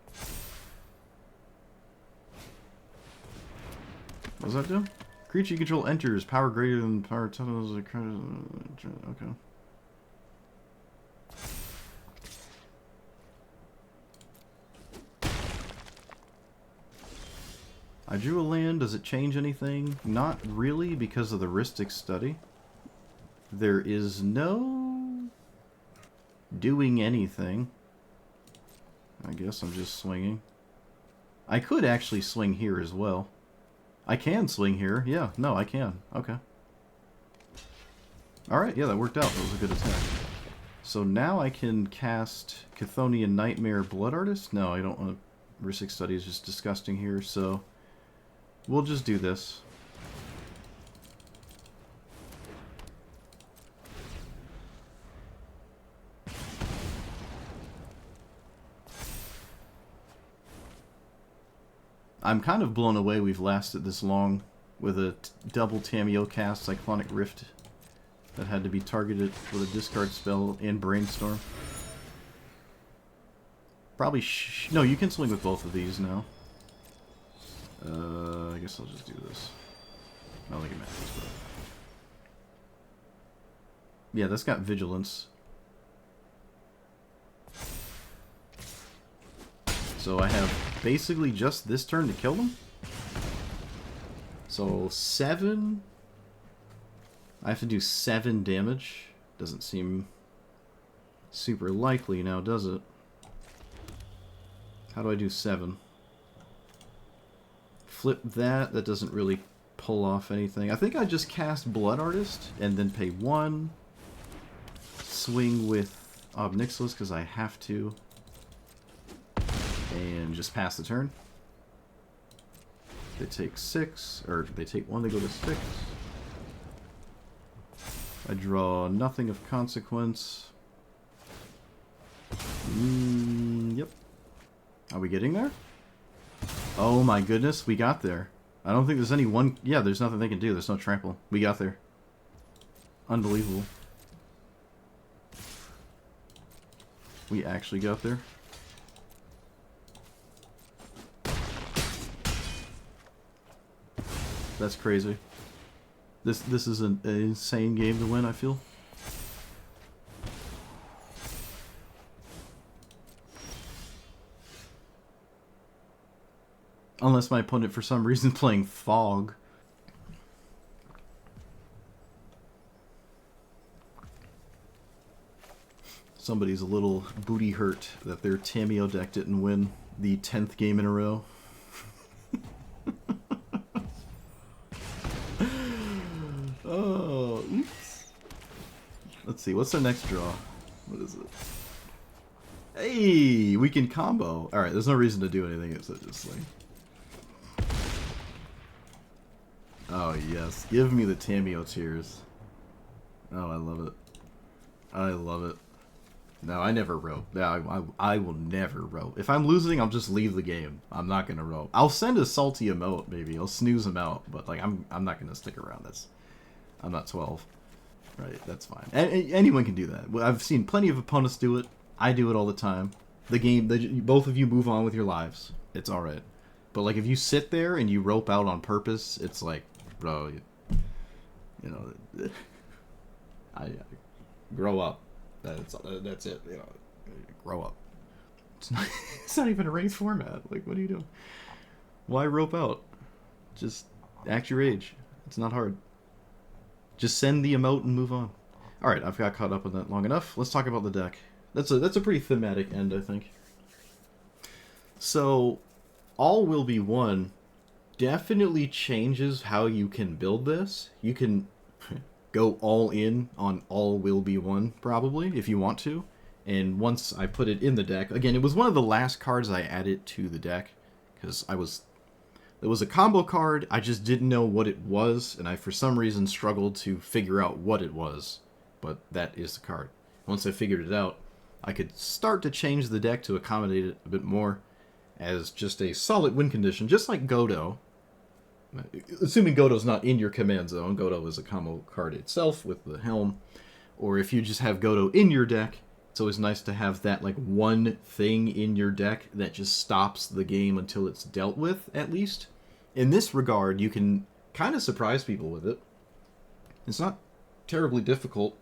What does that do? Creature you control enters. Power greater than power totals. Okay. I drew a land. Does it change anything? Not really, because of the Heuristic Study. There is no doing anything. I guess I'm just swinging. I could actually swing here as well. I can swing here. Yeah, no, I can. Okay. Alright, yeah, that worked out. That was a good attack. So now I can cast Chthonian Nightmare Blood Artist? No, I don't want to. Heuristic Study is just disgusting here, so we'll just do this. I'm kind of blown away we've lasted this long with a double Tamiyo cast Cyclonic Rift that had to be targeted with a discard spell and Brainstorm. Probably no, you can swing with both of these now. I guess I'll just do this. I don't think it matters, but yeah, that's got Vigilance. So I have basically just this turn to kill them. So 7. I have to do 7 damage. Doesn't seem super likely now, does it? How do I do 7? Flip that. That doesn't really pull off anything. I think I just cast Blood Artist and then pay 1. Swing with Nixilis because I have to. And just pass the turn. They take 6, or they take 1, they go to 6. I draw nothing of consequence. Yep. Are we getting there? Oh my goodness, we got there. I don't think there's any one... Yeah, there's nothing they can do. There's no trample. We got there. Unbelievable. We actually got there. That's crazy. This is an insane game to win, I feel. Unless my opponent, for some reason, playing Fog. Somebody's a little booty hurt that their Tamiyo deck didn't win the 10th game in a row. Oh, oops. Let's see, what's the next draw? What is it? Hey, we can combo. Alright, there's no reason to do anything except just like... Oh yes, give me the Tamiyo tears. Oh, I love it. I love it. No, I never rope. I will never rope. If I'm losing, I'll just leave the game. I'm not gonna rope. I'll send a salty emote, maybe. I'll snooze him out, but like I'm not gonna stick around. I'm not 12. Right, that's fine. Anyone can do that. I've seen plenty of opponents do it. I do it all the time. The game, both of you move on with your lives. It's alright. But like if you sit there and you rope out on purpose, it's like, bro, you know, I grow up. That's it. You know, grow up. It's not even a ranked format. Like, what are you doing? Why rope out? Just act your age. It's not hard. Just send the emote and move on. All right, I've got caught up on that long enough. Let's talk about the deck. That's a pretty thematic end, I think. So, all will be one definitely changes how you can build this. You can go all in on all will be one, probably, if you want to. And once I put it in the deck, again, it was one of the last cards I added to the deck, because it was a combo card, I just didn't know what it was, and I for some reason struggled to figure out what it was. But that is the card. Once I figured it out, I could start to change the deck to accommodate it a bit more as just a solid win condition, just like Godo. Assuming Godo's not in your command zone, Godo is a combo card itself with the helm. Or if you just have Godo in your deck, it's always nice to have that like one thing in your deck that just stops the game until it's dealt with, at least. In this regard, you can kind of surprise people with it. It's not terribly difficult,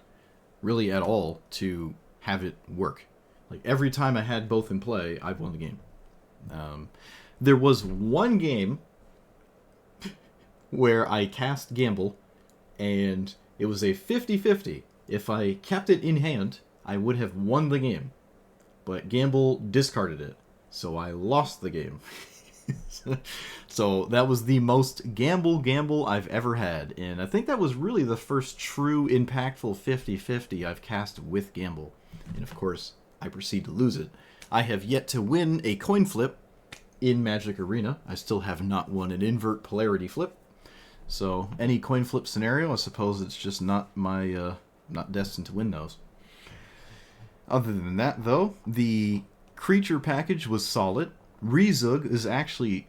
really at all, to have it work. Like every time I had both in play, I've won the game. There was one game where I cast Gamble, and it was a 50-50. If I kept it in hand, I would have won the game. But Gamble discarded it, so I lost the game. So that was the most gamble I've ever had, and I think that was really the first true impactful 50-50 I've cast with Gamble. And of course, I proceed to lose it. I have yet to win a coin flip in Magic Arena. I still have not won an invert polarity flip. So any coin flip scenario, I suppose it's just not my not destined to win those. Other than that, though, the creature package was solid. Rezug is actually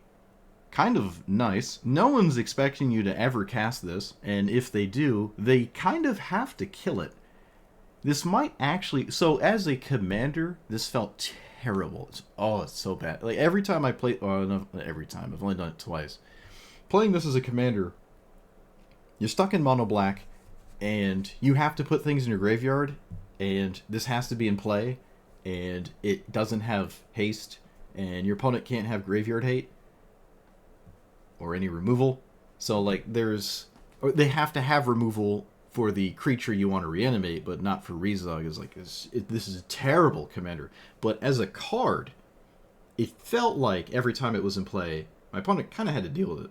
kind of nice. No one's expecting you to ever cast this, and if they do, they kind of have to kill it. This might actually... So, as a commander, this felt terrible. It's so bad. Like, every time I play... Oh, no, not every time. I've only done it twice. Playing this as a commander, you're stuck in mono black, and you have to put things in your graveyard, and this has to be in play, and it doesn't have haste, and your opponent can't have graveyard hate or any removal. So like they have to have removal for the creature you want to reanimate, but not for Rezug. This is a terrible commander. But as a card, it felt like every time it was in play, my opponent kind of had to deal with it,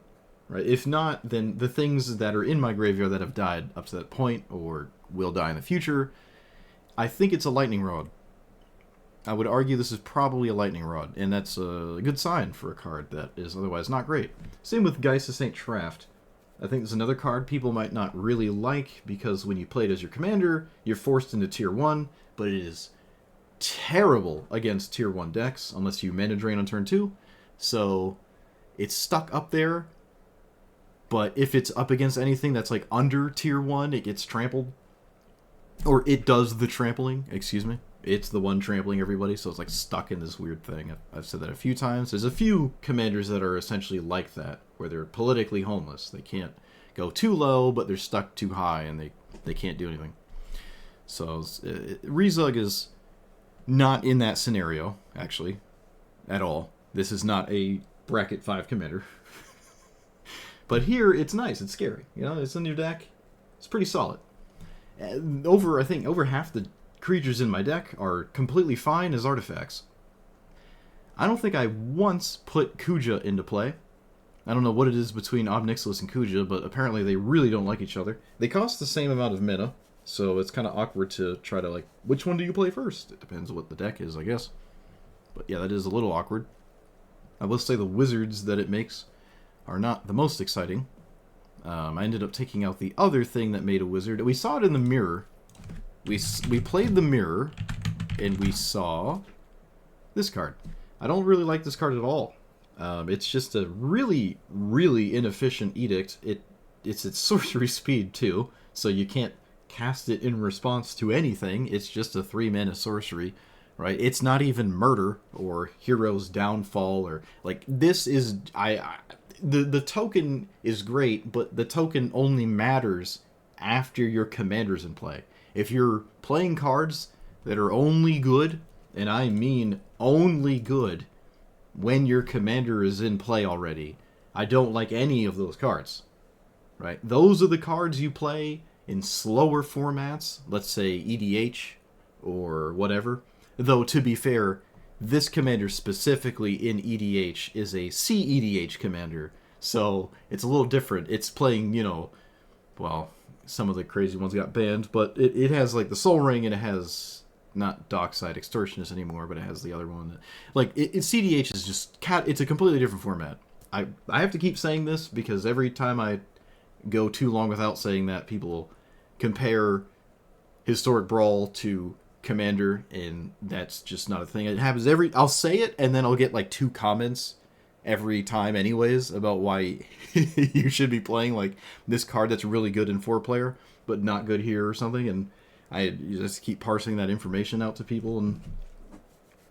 right? If not, then the things that are in my graveyard that have died up to that point or will die in the future, I think it's a lightning rod. I would argue this is probably a lightning rod, and that's a good sign for a card that is otherwise not great. Same with Geist of St. Traft. I think there's another card people might not really like, because when you play it as your commander, you're forced into tier 1, but it is terrible against tier 1 decks, unless you mana drain on turn 2. So it's stuck up there, but if it's up against anything that's like under tier 1, it gets trampled. Or it does the trampling, excuse me. It's the one trampling everybody, so it's like stuck in this weird thing. I've said that a few times. There's a few commanders that are essentially like that, where they're politically homeless. They can't go too low, but they're stuck too high, and they can't do anything. So Rezug is not in that scenario, actually, at all. This is not a bracket 5 commander. But here, it's nice. It's scary. You know, it's in your deck. It's pretty solid. I think over half the creatures in my deck are completely fine as artifacts. I don't think I once put Kuja into play. I don't know what it is between Ob Nixilis and Kuja, but apparently they really don't like each other. They cost the same amount of mana, so it's kind of awkward to try to, like, which one do you play first? It depends what the deck is, I guess. But yeah, that is a little awkward. I will say the wizards that it makes are not the most exciting. I ended up taking out the other thing that made a wizard. We saw it in the mirror. We played the mirror, and we saw this card. I don't really like this card at all. It's just a really, really inefficient edict. It's its sorcery speed, too, so you can't cast it in response to anything. It's just a 3-mana sorcery, right? It's not even murder or hero's downfall or, like, this is... The token is great, but the token only matters after your commander's in play. If you're playing cards that are only good, and I mean only good, when your commander is in play already, I don't like any of those cards. Right? Those are the cards you play in slower formats, let's say EDH or whatever. Though, to be fair, this commander specifically in EDH is a CEDH commander, so it's a little different. It's playing, you know, well, some of the crazy ones got banned, but it has, like, the Soul Ring, and it has, not Dockside Extortionist anymore, but it has the other one. Like, CDH is just, it's a completely different format. I have to keep saying this, because every time I go too long without saying that, people compare Historic Brawl to Commander, and that's just not a thing. It happens I'll say it, and then I'll get like 2 comments every time anyways about why you should be playing like this card that's really good in 4-player but not good here or something, and I just keep parsing that information out to people and,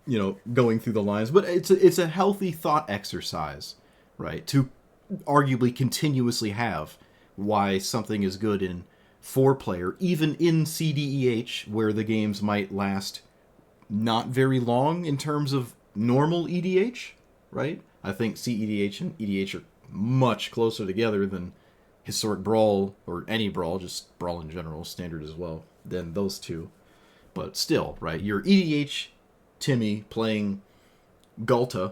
you know, going through the lines. But it's a healthy thought exercise, right, to arguably continuously have why something is good in 4-player, even in CDEH, where the games might last not very long in terms of normal EDH, right? I think CEDH and EDH are much closer together than Historic Brawl, or any Brawl, just Brawl in general, standard as well, than those two. But still, right, your EDH Timmy playing Ghalta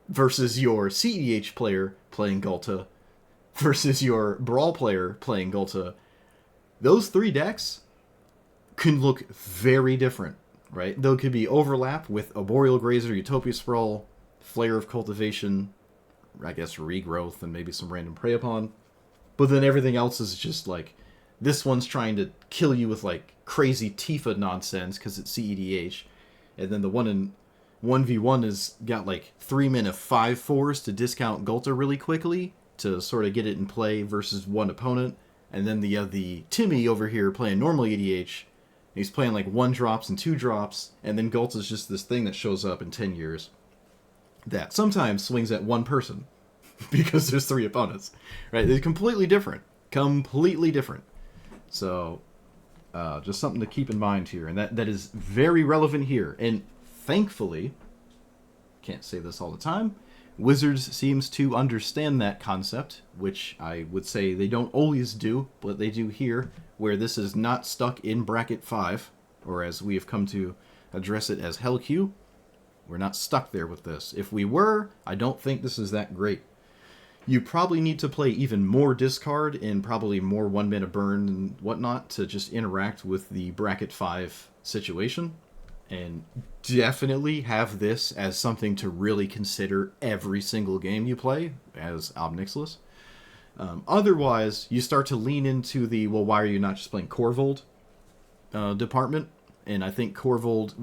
versus your CEDH player playing Ghalta versus your Brawl player playing Ghalta, those 3 decks can look very different, right? There could be overlap with Arboreal Grazer, Utopia Sprawl, Flare of Cultivation, I guess Regrowth, and maybe some random Prey Upon. But then everything else is just like, this one's trying to kill you with like crazy Tifa nonsense because it's CEDH, and then the one in 1v1 has got like 3-mana 5/4s to discount Ghalta really quickly to sort of get it in play versus one opponent. And then the Timmy over here playing normal EDH, he's playing like 1-drops and 2-drops, and then Ghalta's just this thing that shows up in 10 years that sometimes swings at one person because there's 3 opponents, right? They're completely different. Completely different. So, just something to keep in mind here, and that is very relevant here. And thankfully, can't say this all the time, Wizards seems to understand that concept, which I would say they don't always do, but they do here, where this is not stuck in bracket 5, or as we have come to address it as Hell Q. We're not stuck there with this. If we were, I don't think this is that great. You probably need to play even more discard and probably more 1-mana burn and whatnot to just interact with the bracket 5 situation. And definitely have this as something to really consider every single game you play as Ob Nixilis. Otherwise, you start to lean into the, well, why are you not just playing Corvold department? And I think Corvold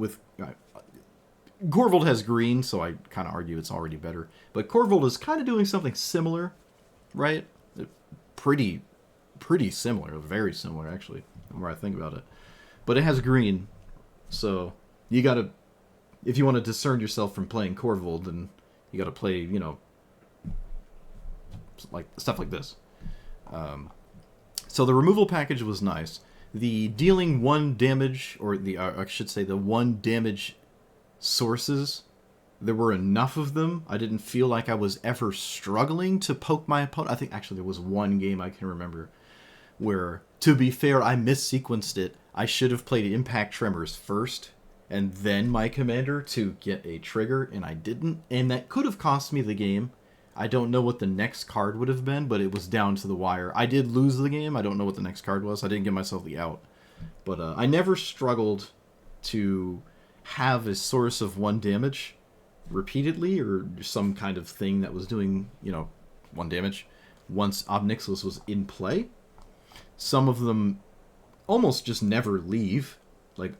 Corvold has green, so I kind of argue it's already better. But Corvold is kind of doing something similar, right? Pretty similar, very similar actually, the more I think about it. But it has green, so you gotta, if you want to discern yourself from playing Corvold, then you gotta play, you know, like stuff like this. So the removal package was nice. The dealing 1 damage, or the I should say the 1 damage sources, there were enough of them. I didn't feel like I was ever struggling to poke my opponent. I think actually there was one game I can remember where, to be fair, I missequenced it. I should have played Impact Tremors first and then my commander to get a trigger, and I didn't. And that could have cost me the game. I don't know what the next card would have been, but it was down to the wire. I did lose the game. I don't know what the next card was. I didn't give myself the out. But I never struggled to have a source of 1 damage repeatedly, or some kind of thing that was doing, you know, 1 damage once Ob Nixilis was in play. Some of them almost just never leave, like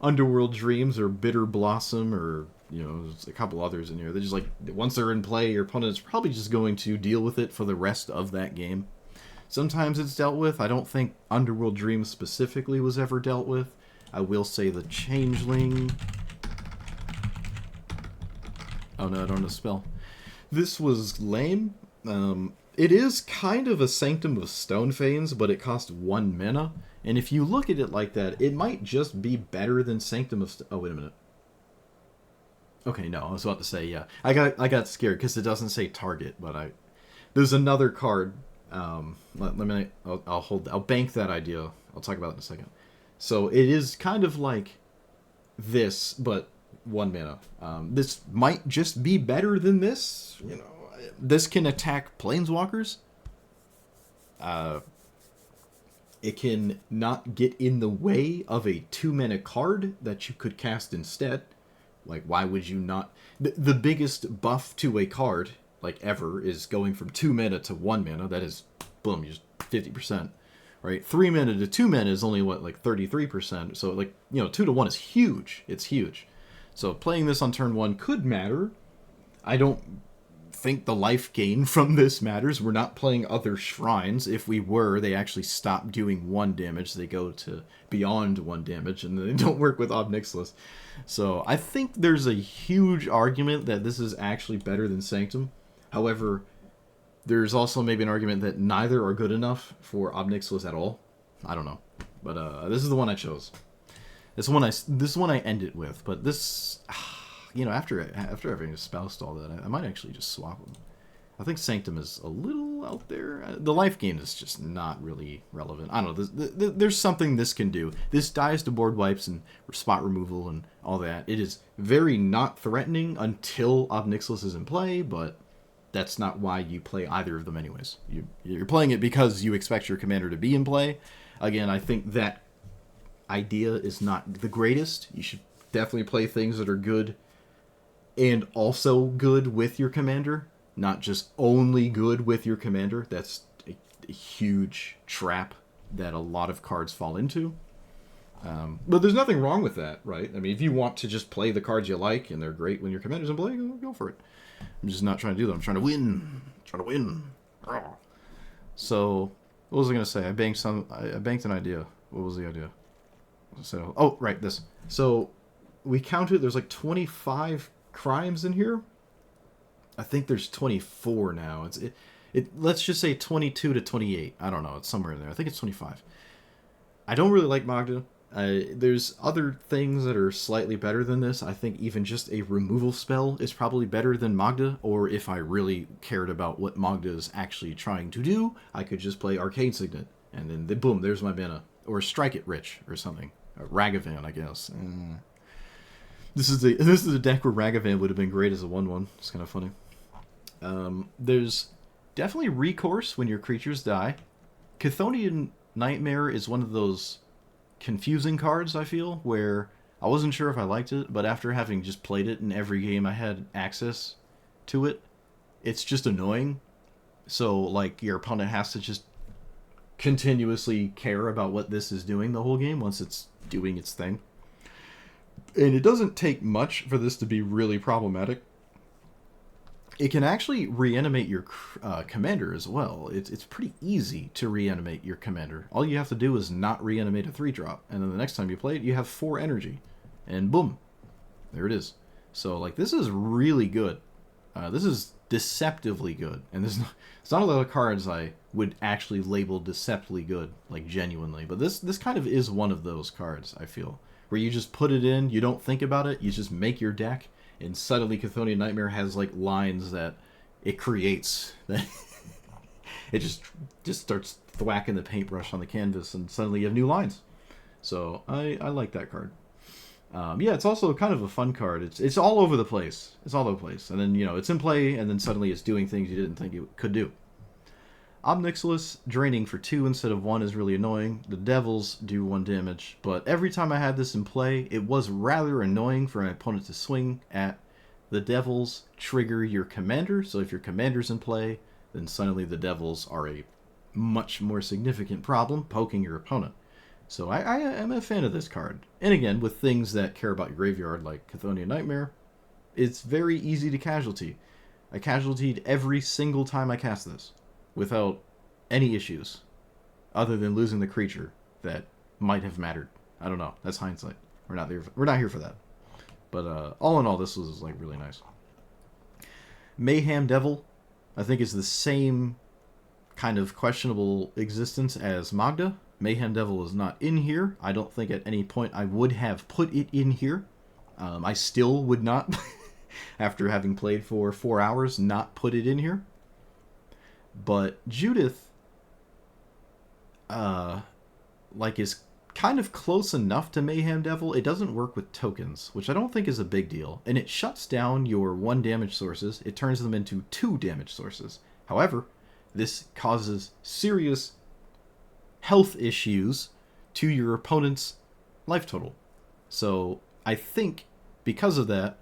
Underworld Dreams or Bitter Blossom, or, you know, there's a couple others in here. They're just like, once they're in play, your opponent is probably just going to deal with it for the rest of that game. Sometimes it's dealt with. I don't think Underworld Dreams specifically was ever dealt with. I will say the Changeling. Oh no, I don't know the spell. This was lame. It is kind of a Sanctum of Stonefanes, but it cost 1 mana. And if you look at it like that, it might just be better than Sanctum of... Oh, wait a minute. Okay, no, I was about to say, yeah. I got scared because it doesn't say target, but there's another card. I'll bank that idea. I'll talk about it in a second. So it is kind of like this, but 1 mana. This might just be better than this. You know, this can attack Planeswalkers. It can not get in the way of a 2 mana card that you could cast instead. Like, why would you not? The biggest buff to a card, like ever, is going from 2 mana to 1 mana. That is, boom, just 50%. Right? 3 mana to 2 mana is only, what, like 33%. So, like, you know, 2 to 1 is huge. It's huge. So playing this on turn 1 could matter. I don't think the life gain from this matters. We're not playing other shrines. If we were, they actually stop doing 1 damage. They go to beyond 1 damage, and they don't work with Ob Nixilis. So I think there's a huge argument that this is actually better than Sanctum. However, there's also maybe an argument that neither are good enough for Ob Nixilis at all. I don't know. But this is the one I chose. This one I end it with. But this... You know, after having espoused all that, I might actually just swap them. I think Sanctum is a little out there. The life gain is just not really relevant. I don't know. There's something this can do. This dies to board wipes and spot removal and all that. It is very not threatening until Ob Nixilis is in play, but that's not why you play either of them anyways. You're playing it because you expect your commander to be in play. Again, I think that idea is not the greatest. You should definitely play things that are good and also good with your commander, not just only good with your commander. That's a huge trap that a lot of cards fall into. But there's nothing wrong with that, right? I mean, if you want to just play the cards you like and they're great when your commander's in play, go for it. I'm just not trying to do that. I'm trying to win. So, what was I going to say? I banked an idea. What was the idea? So, oh, right, this. So, we counted, there's like 25 crimes in here. I think there's 24 now. Let's just say 22 to 28. I don't know. It's somewhere in there. I think it's 25. I don't really like Magda. There's other things that are slightly better than this. I think even just a removal spell is probably better than Magda. Or if I really cared about what Magda is actually trying to do, I could just play Arcane Signet. And then, boom, there's my mana. Or Strike It Rich or something. Ragavan, I guess. This is a deck where Ragavan would have been great as a 1/1. It's kind of funny. There's definitely recourse when your creatures die. Chthonian Nightmare is one of those confusing cards, I feel, where I wasn't sure if I liked it, but after having just played it in every game I had access to it, it's just annoying. So, like, your opponent has to just continuously care about what this is doing the whole game once it's doing its thing. And it doesn't take much for this to be really problematic. It can actually reanimate your commander as well. It's pretty easy to reanimate your commander. All you have to do is not reanimate a 3-drop, and then the next time you play it, you have 4 energy. And boom, there it is. So, like, this is really good. This is deceptively good. And there's not a lot of cards I would actually label deceptively good, like, genuinely. But this kind of is one of those cards, I feel, where you just put it in, you don't think about it, you just make your deck, and suddenly Chthonian Nightmare has, like, lines that it creates. That it just starts thwacking the paintbrush on the canvas, and suddenly you have new lines. So I like that card. Yeah, it's also kind of a fun card. It's all over the place. It's all over the place. And then, you know, it's in play, and then suddenly it's doing things you didn't think it could do. Nixilis draining for 2 instead of 1 is really annoying. The Devils do 1 damage, but every time I had this in play, it was rather annoying for an opponent to swing at. The Devils trigger your commander, so if your commander's in play, then suddenly the Devils are a much more significant problem, poking your opponent. So I am a fan of this card. And again, with things that care about your graveyard, like Chthonian Nightmare, it's very easy to casualty. I casualtied every single time I cast this, without any issues, other than losing the creature that might have mattered. I don't know. That's hindsight. We're not here for that. But all in all, this was, like, really nice. Mayhem Devil, I think, is the same kind of questionable existence as Magda. Mayhem Devil is not in here. I don't think at any point I would have put it in here. I still would not, after having played for 4 hours, not put it in here. But Judith, like, is kind of close enough to Mayhem Devil. It doesn't work with tokens, which I don't think is a big deal. And it shuts down your 1 damage sources. It turns them into 2 damage sources. However, this causes serious health issues to your opponent's life total. So I think because of that,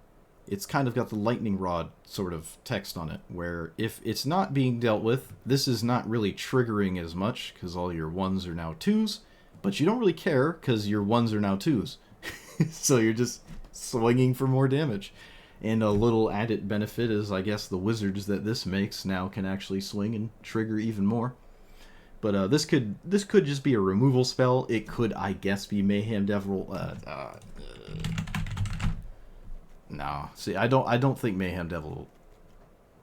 it's kind of got the lightning rod sort of text on it, where if it's not being dealt with, this is not really triggering as much because all your 1s are now 2s, but you don't really care because your 1s are now 2s. So you're just swinging for more damage. And a little added benefit is, I guess, the wizards that this makes now can actually swing and trigger even more. But this could just be a removal spell. It could, I guess, be Mayhem Devil. No, see, I don't think Mayhem Devil.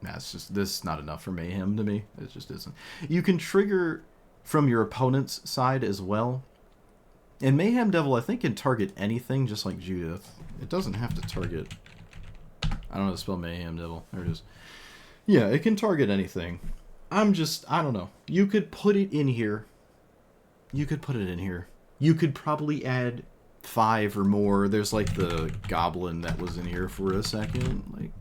Nah, it's just, this is not enough for Mayhem to me. It just isn't. You can trigger from your opponent's side as well. And Mayhem Devil, I think, can target anything, just like Judith. It doesn't have to target. I don't know how to spell Mayhem Devil. There it is. Yeah, it can target anything. I don't know. You could put it in here. You could probably add 5 or more. There's, like, the goblin that was in here for a second.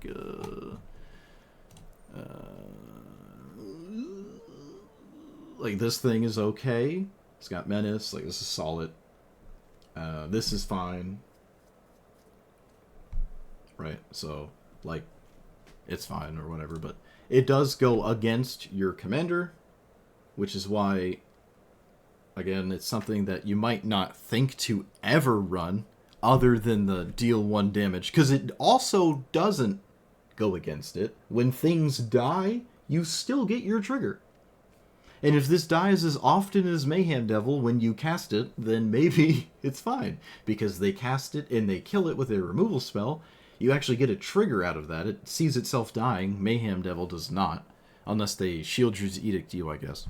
Like, this thing is okay. It's got menace. Like, this is solid. This is fine. Right, so, like, it's fine or whatever, but it does go against your commander, which is why, again, it's something that you might not think to ever run other than the deal 1 damage, because it also doesn't go against it. When things die, you still get your trigger. And if this dies as often as Mayhem Devil when you cast it, then maybe it's fine, because they cast it and they kill it with a removal spell. You actually get a trigger out of that. It sees itself dying. Mayhem Devil does not. Unless they Shieldred's Edict you, I guess.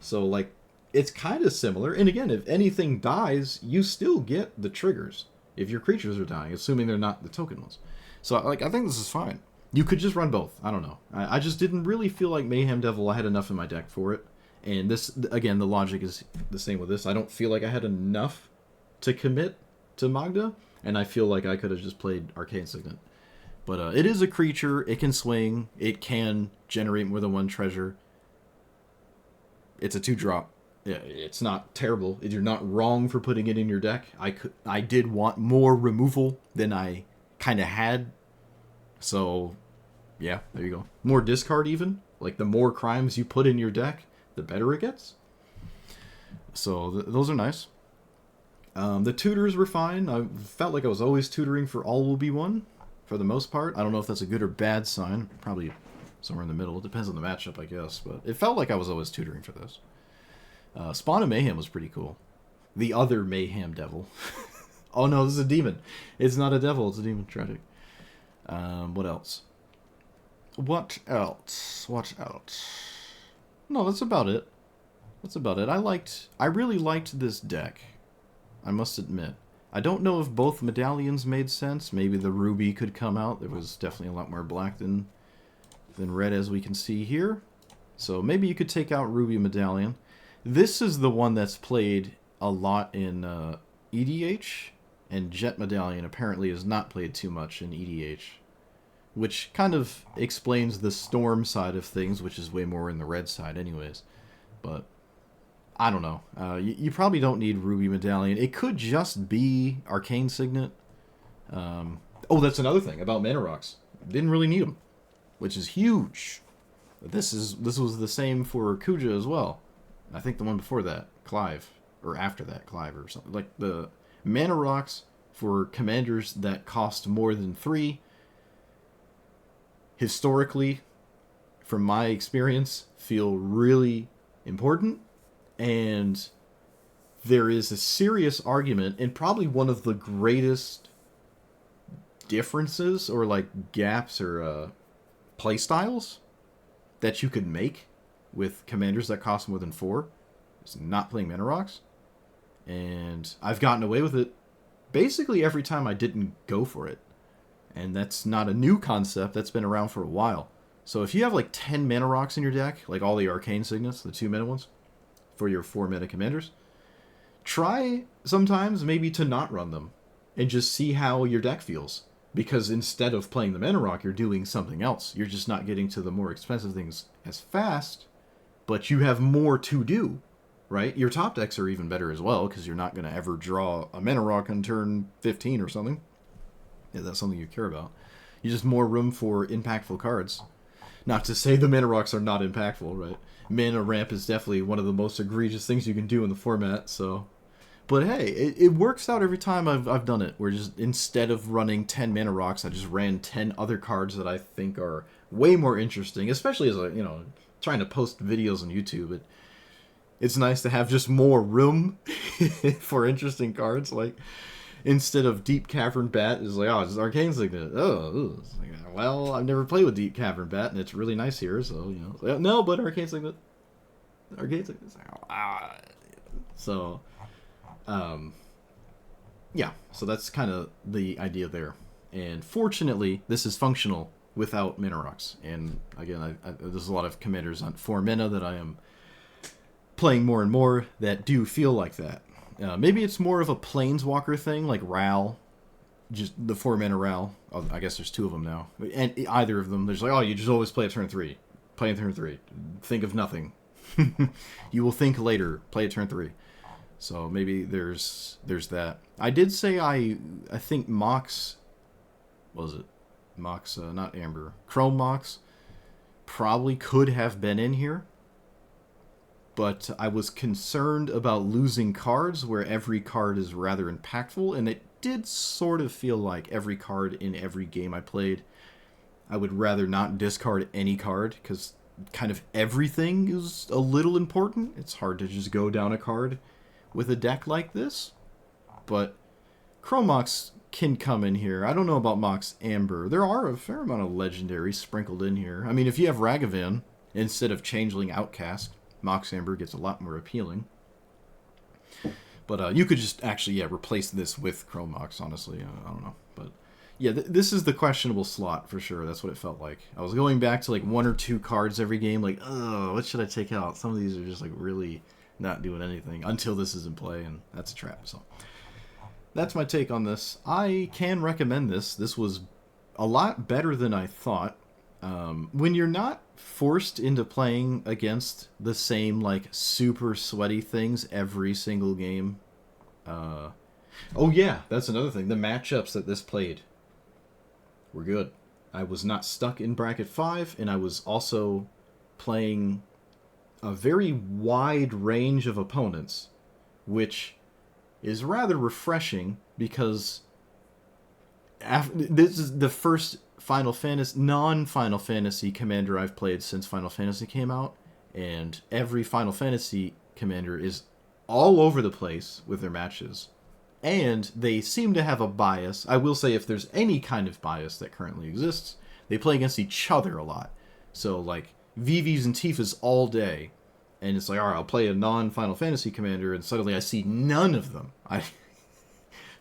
So, like, it's kind of similar. And again, if anything dies, you still get the triggers. If your creatures are dying, assuming they're not the token ones. So, like, I think this is fine. You could just run both. I don't know. I just didn't really feel like Mayhem Devil, I had enough in my deck for it. And this, again, the logic is the same with this. I don't feel like I had enough to commit to Magda. And I feel like I could have just played Arcane Signet. But it is a creature. It can swing. It can generate more than 1 treasure. It's a 2-drop. It's not terrible. You're not wrong for putting it in your deck. I did want more removal than I kind of had. So, yeah, there you go. More discard even. Like, the more crimes you put in your deck, the better it gets. So, those are nice. The tutors were fine. I felt like I was always tutoring for all will be one, for the most part. I don't know if that's a good or bad sign. Probably somewhere in the middle. It depends on the matchup, I guess. But it felt like I was always tutoring for this. Spawn of Mayhem was pretty cool. The other Mayhem Devil. Oh no, this is a demon. It's not a devil, it's a demon. Tragic. What else? What else? No, that's about it. I really liked this deck. I must admit. I don't know if both medallions made sense. Maybe the ruby could come out. There was definitely a lot more black than red, as we can see here. So maybe you could take out ruby medallion. This is the one that's played a lot in EDH, and Jet Medallion apparently is not played too much in EDH, which kind of explains the Storm side of things, which is way more in the red side anyways. But I don't know. You probably don't need Ruby Medallion. It could just be Arcane Signet. Oh, that's another thing about Mana Rocks. Didn't really need them, which is huge. This was the same for Kuja as well. I think the one before that, Clive, or after that, Clive or something. Like, the Mana Rocks for commanders that cost more than 3, historically, from my experience, feel really important. And there is a serious argument, and probably one of the greatest differences, or like gaps, or play styles that you could make with commanders that cost more than 4 is not playing Mana Rocks. And I've gotten away with it basically every time I didn't go for it. And that's not a new concept. That's been around for a while. So if you have like 10 Mana Rocks in your deck, like all the Arcane Signets, the 2-mana ones, for your 4-mana commanders, try sometimes maybe to not run them and just see how your deck feels. Because instead of playing the Mana Rock, you're doing something else. You're just not getting to the more expensive things as fast, but you have more to do, right? Your top decks are even better as well, because you're not going to ever draw a Mana Rock on turn 15 or something. If that's something you care about. You just more room for impactful cards. Not to say the Mana Rocks are not impactful, right? Mana Ramp is definitely one of the most egregious things you can do in the format, so... But hey, it works out every time I've done it, where just instead of running 10 Mana Rocks, I just ran 10 other cards that I think are way more interesting, especially as trying to post videos on YouTube. It's nice to have just more room for interesting cards. Like, instead of Deep Cavern Bat, is like, oh, it's Arcane Signet. Oh, it's like, well, I've never played with Deep Cavern Bat, and it's really nice here, so, no, but Arcane Signet. Arcane Signet. So... yeah, so that's kind of the idea there. And fortunately, this is functional without Mana Rocks. And again, there's a lot of commanders on 4 mana that I am playing more and more that do feel like that. Maybe it's more of a Planeswalker thing, like Ral, just the 4 mana Ral. Oh, I guess there's 2 of them now. And either of them, there's like, oh, you just always play a turn 3. Play a turn 3. Think of nothing. You will think later. Play a turn 3. So maybe there's that. I did say I think Mox, what was it? Mox, not Amber. Chrome Mox probably could have been in here. But I was concerned about losing cards where every card is rather impactful. And it did sort of feel like every card in every game I played, I would rather not discard any card, because kind of everything is a little important. It's hard to just go down a card with a deck like this, but Chrome Mox can come in here. I don't know about Mox Amber. There are a fair amount of legendaries sprinkled in here. I mean, if you have Ragavan instead of Changeling Outcast, Mox Amber gets a lot more appealing. But you could just actually, replace this with Chrome Mox, honestly. I don't know. But yeah, this is the questionable slot for sure. That's what it felt like. I was going back to like 1 or 2 cards every game, like, oh, what should I take out? Some of these are just like really not doing anything until this is in play, and that's a trap. So that's my take on this. I can recommend this. This was a lot better than I thought. When you're not forced into playing against the same like super sweaty things every single game. Oh yeah, that's another thing. The matchups that this played were good. I was not stuck in bracket 5, and I was also playing a very wide range of opponents, which is rather refreshing because this is the first Final Fantasy, non-Final Fantasy commander I've played since Final Fantasy came out, and every Final Fantasy commander is all over the place with their matches. And they seem to have a bias. I will say, if there's any kind of bias that currently exists, they play against each other a lot. So, like, VVs and Tifas all day. And it's like, alright, I'll play a non-Final Fantasy commander, and suddenly I see none of them.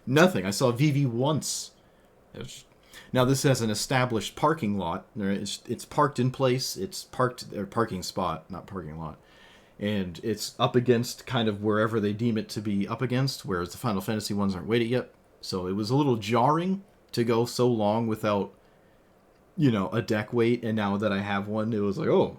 Nothing. I saw VV once. Now, this has an established parking lot. It's parked in place. It's parked, or parking spot, not parking lot. And it's up against kind of wherever they deem it to be up against, whereas the Final Fantasy ones aren't weighted yet. So it was a little jarring to go so long without, a deck weight. And now that I have one, it was like, oh,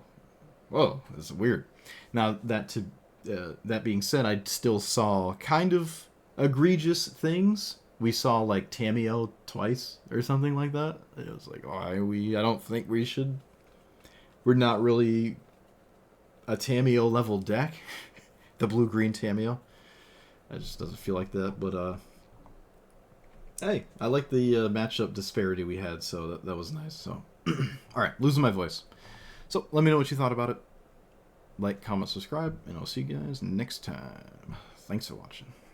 whoa, this is weird. Now, that being said, I still saw kind of egregious things. We saw, like, Tameo twice or something like that. It was like, I don't think we should. We're not really a Tameo level deck. The blue-green Tameo. It just doesn't feel like that, but, hey, I like the matchup disparity we had, so that was nice. So, alright, losing my voice. So, let me know what you thought about it. Like, comment, subscribe, and I'll see you guys next time. Thanks for watching.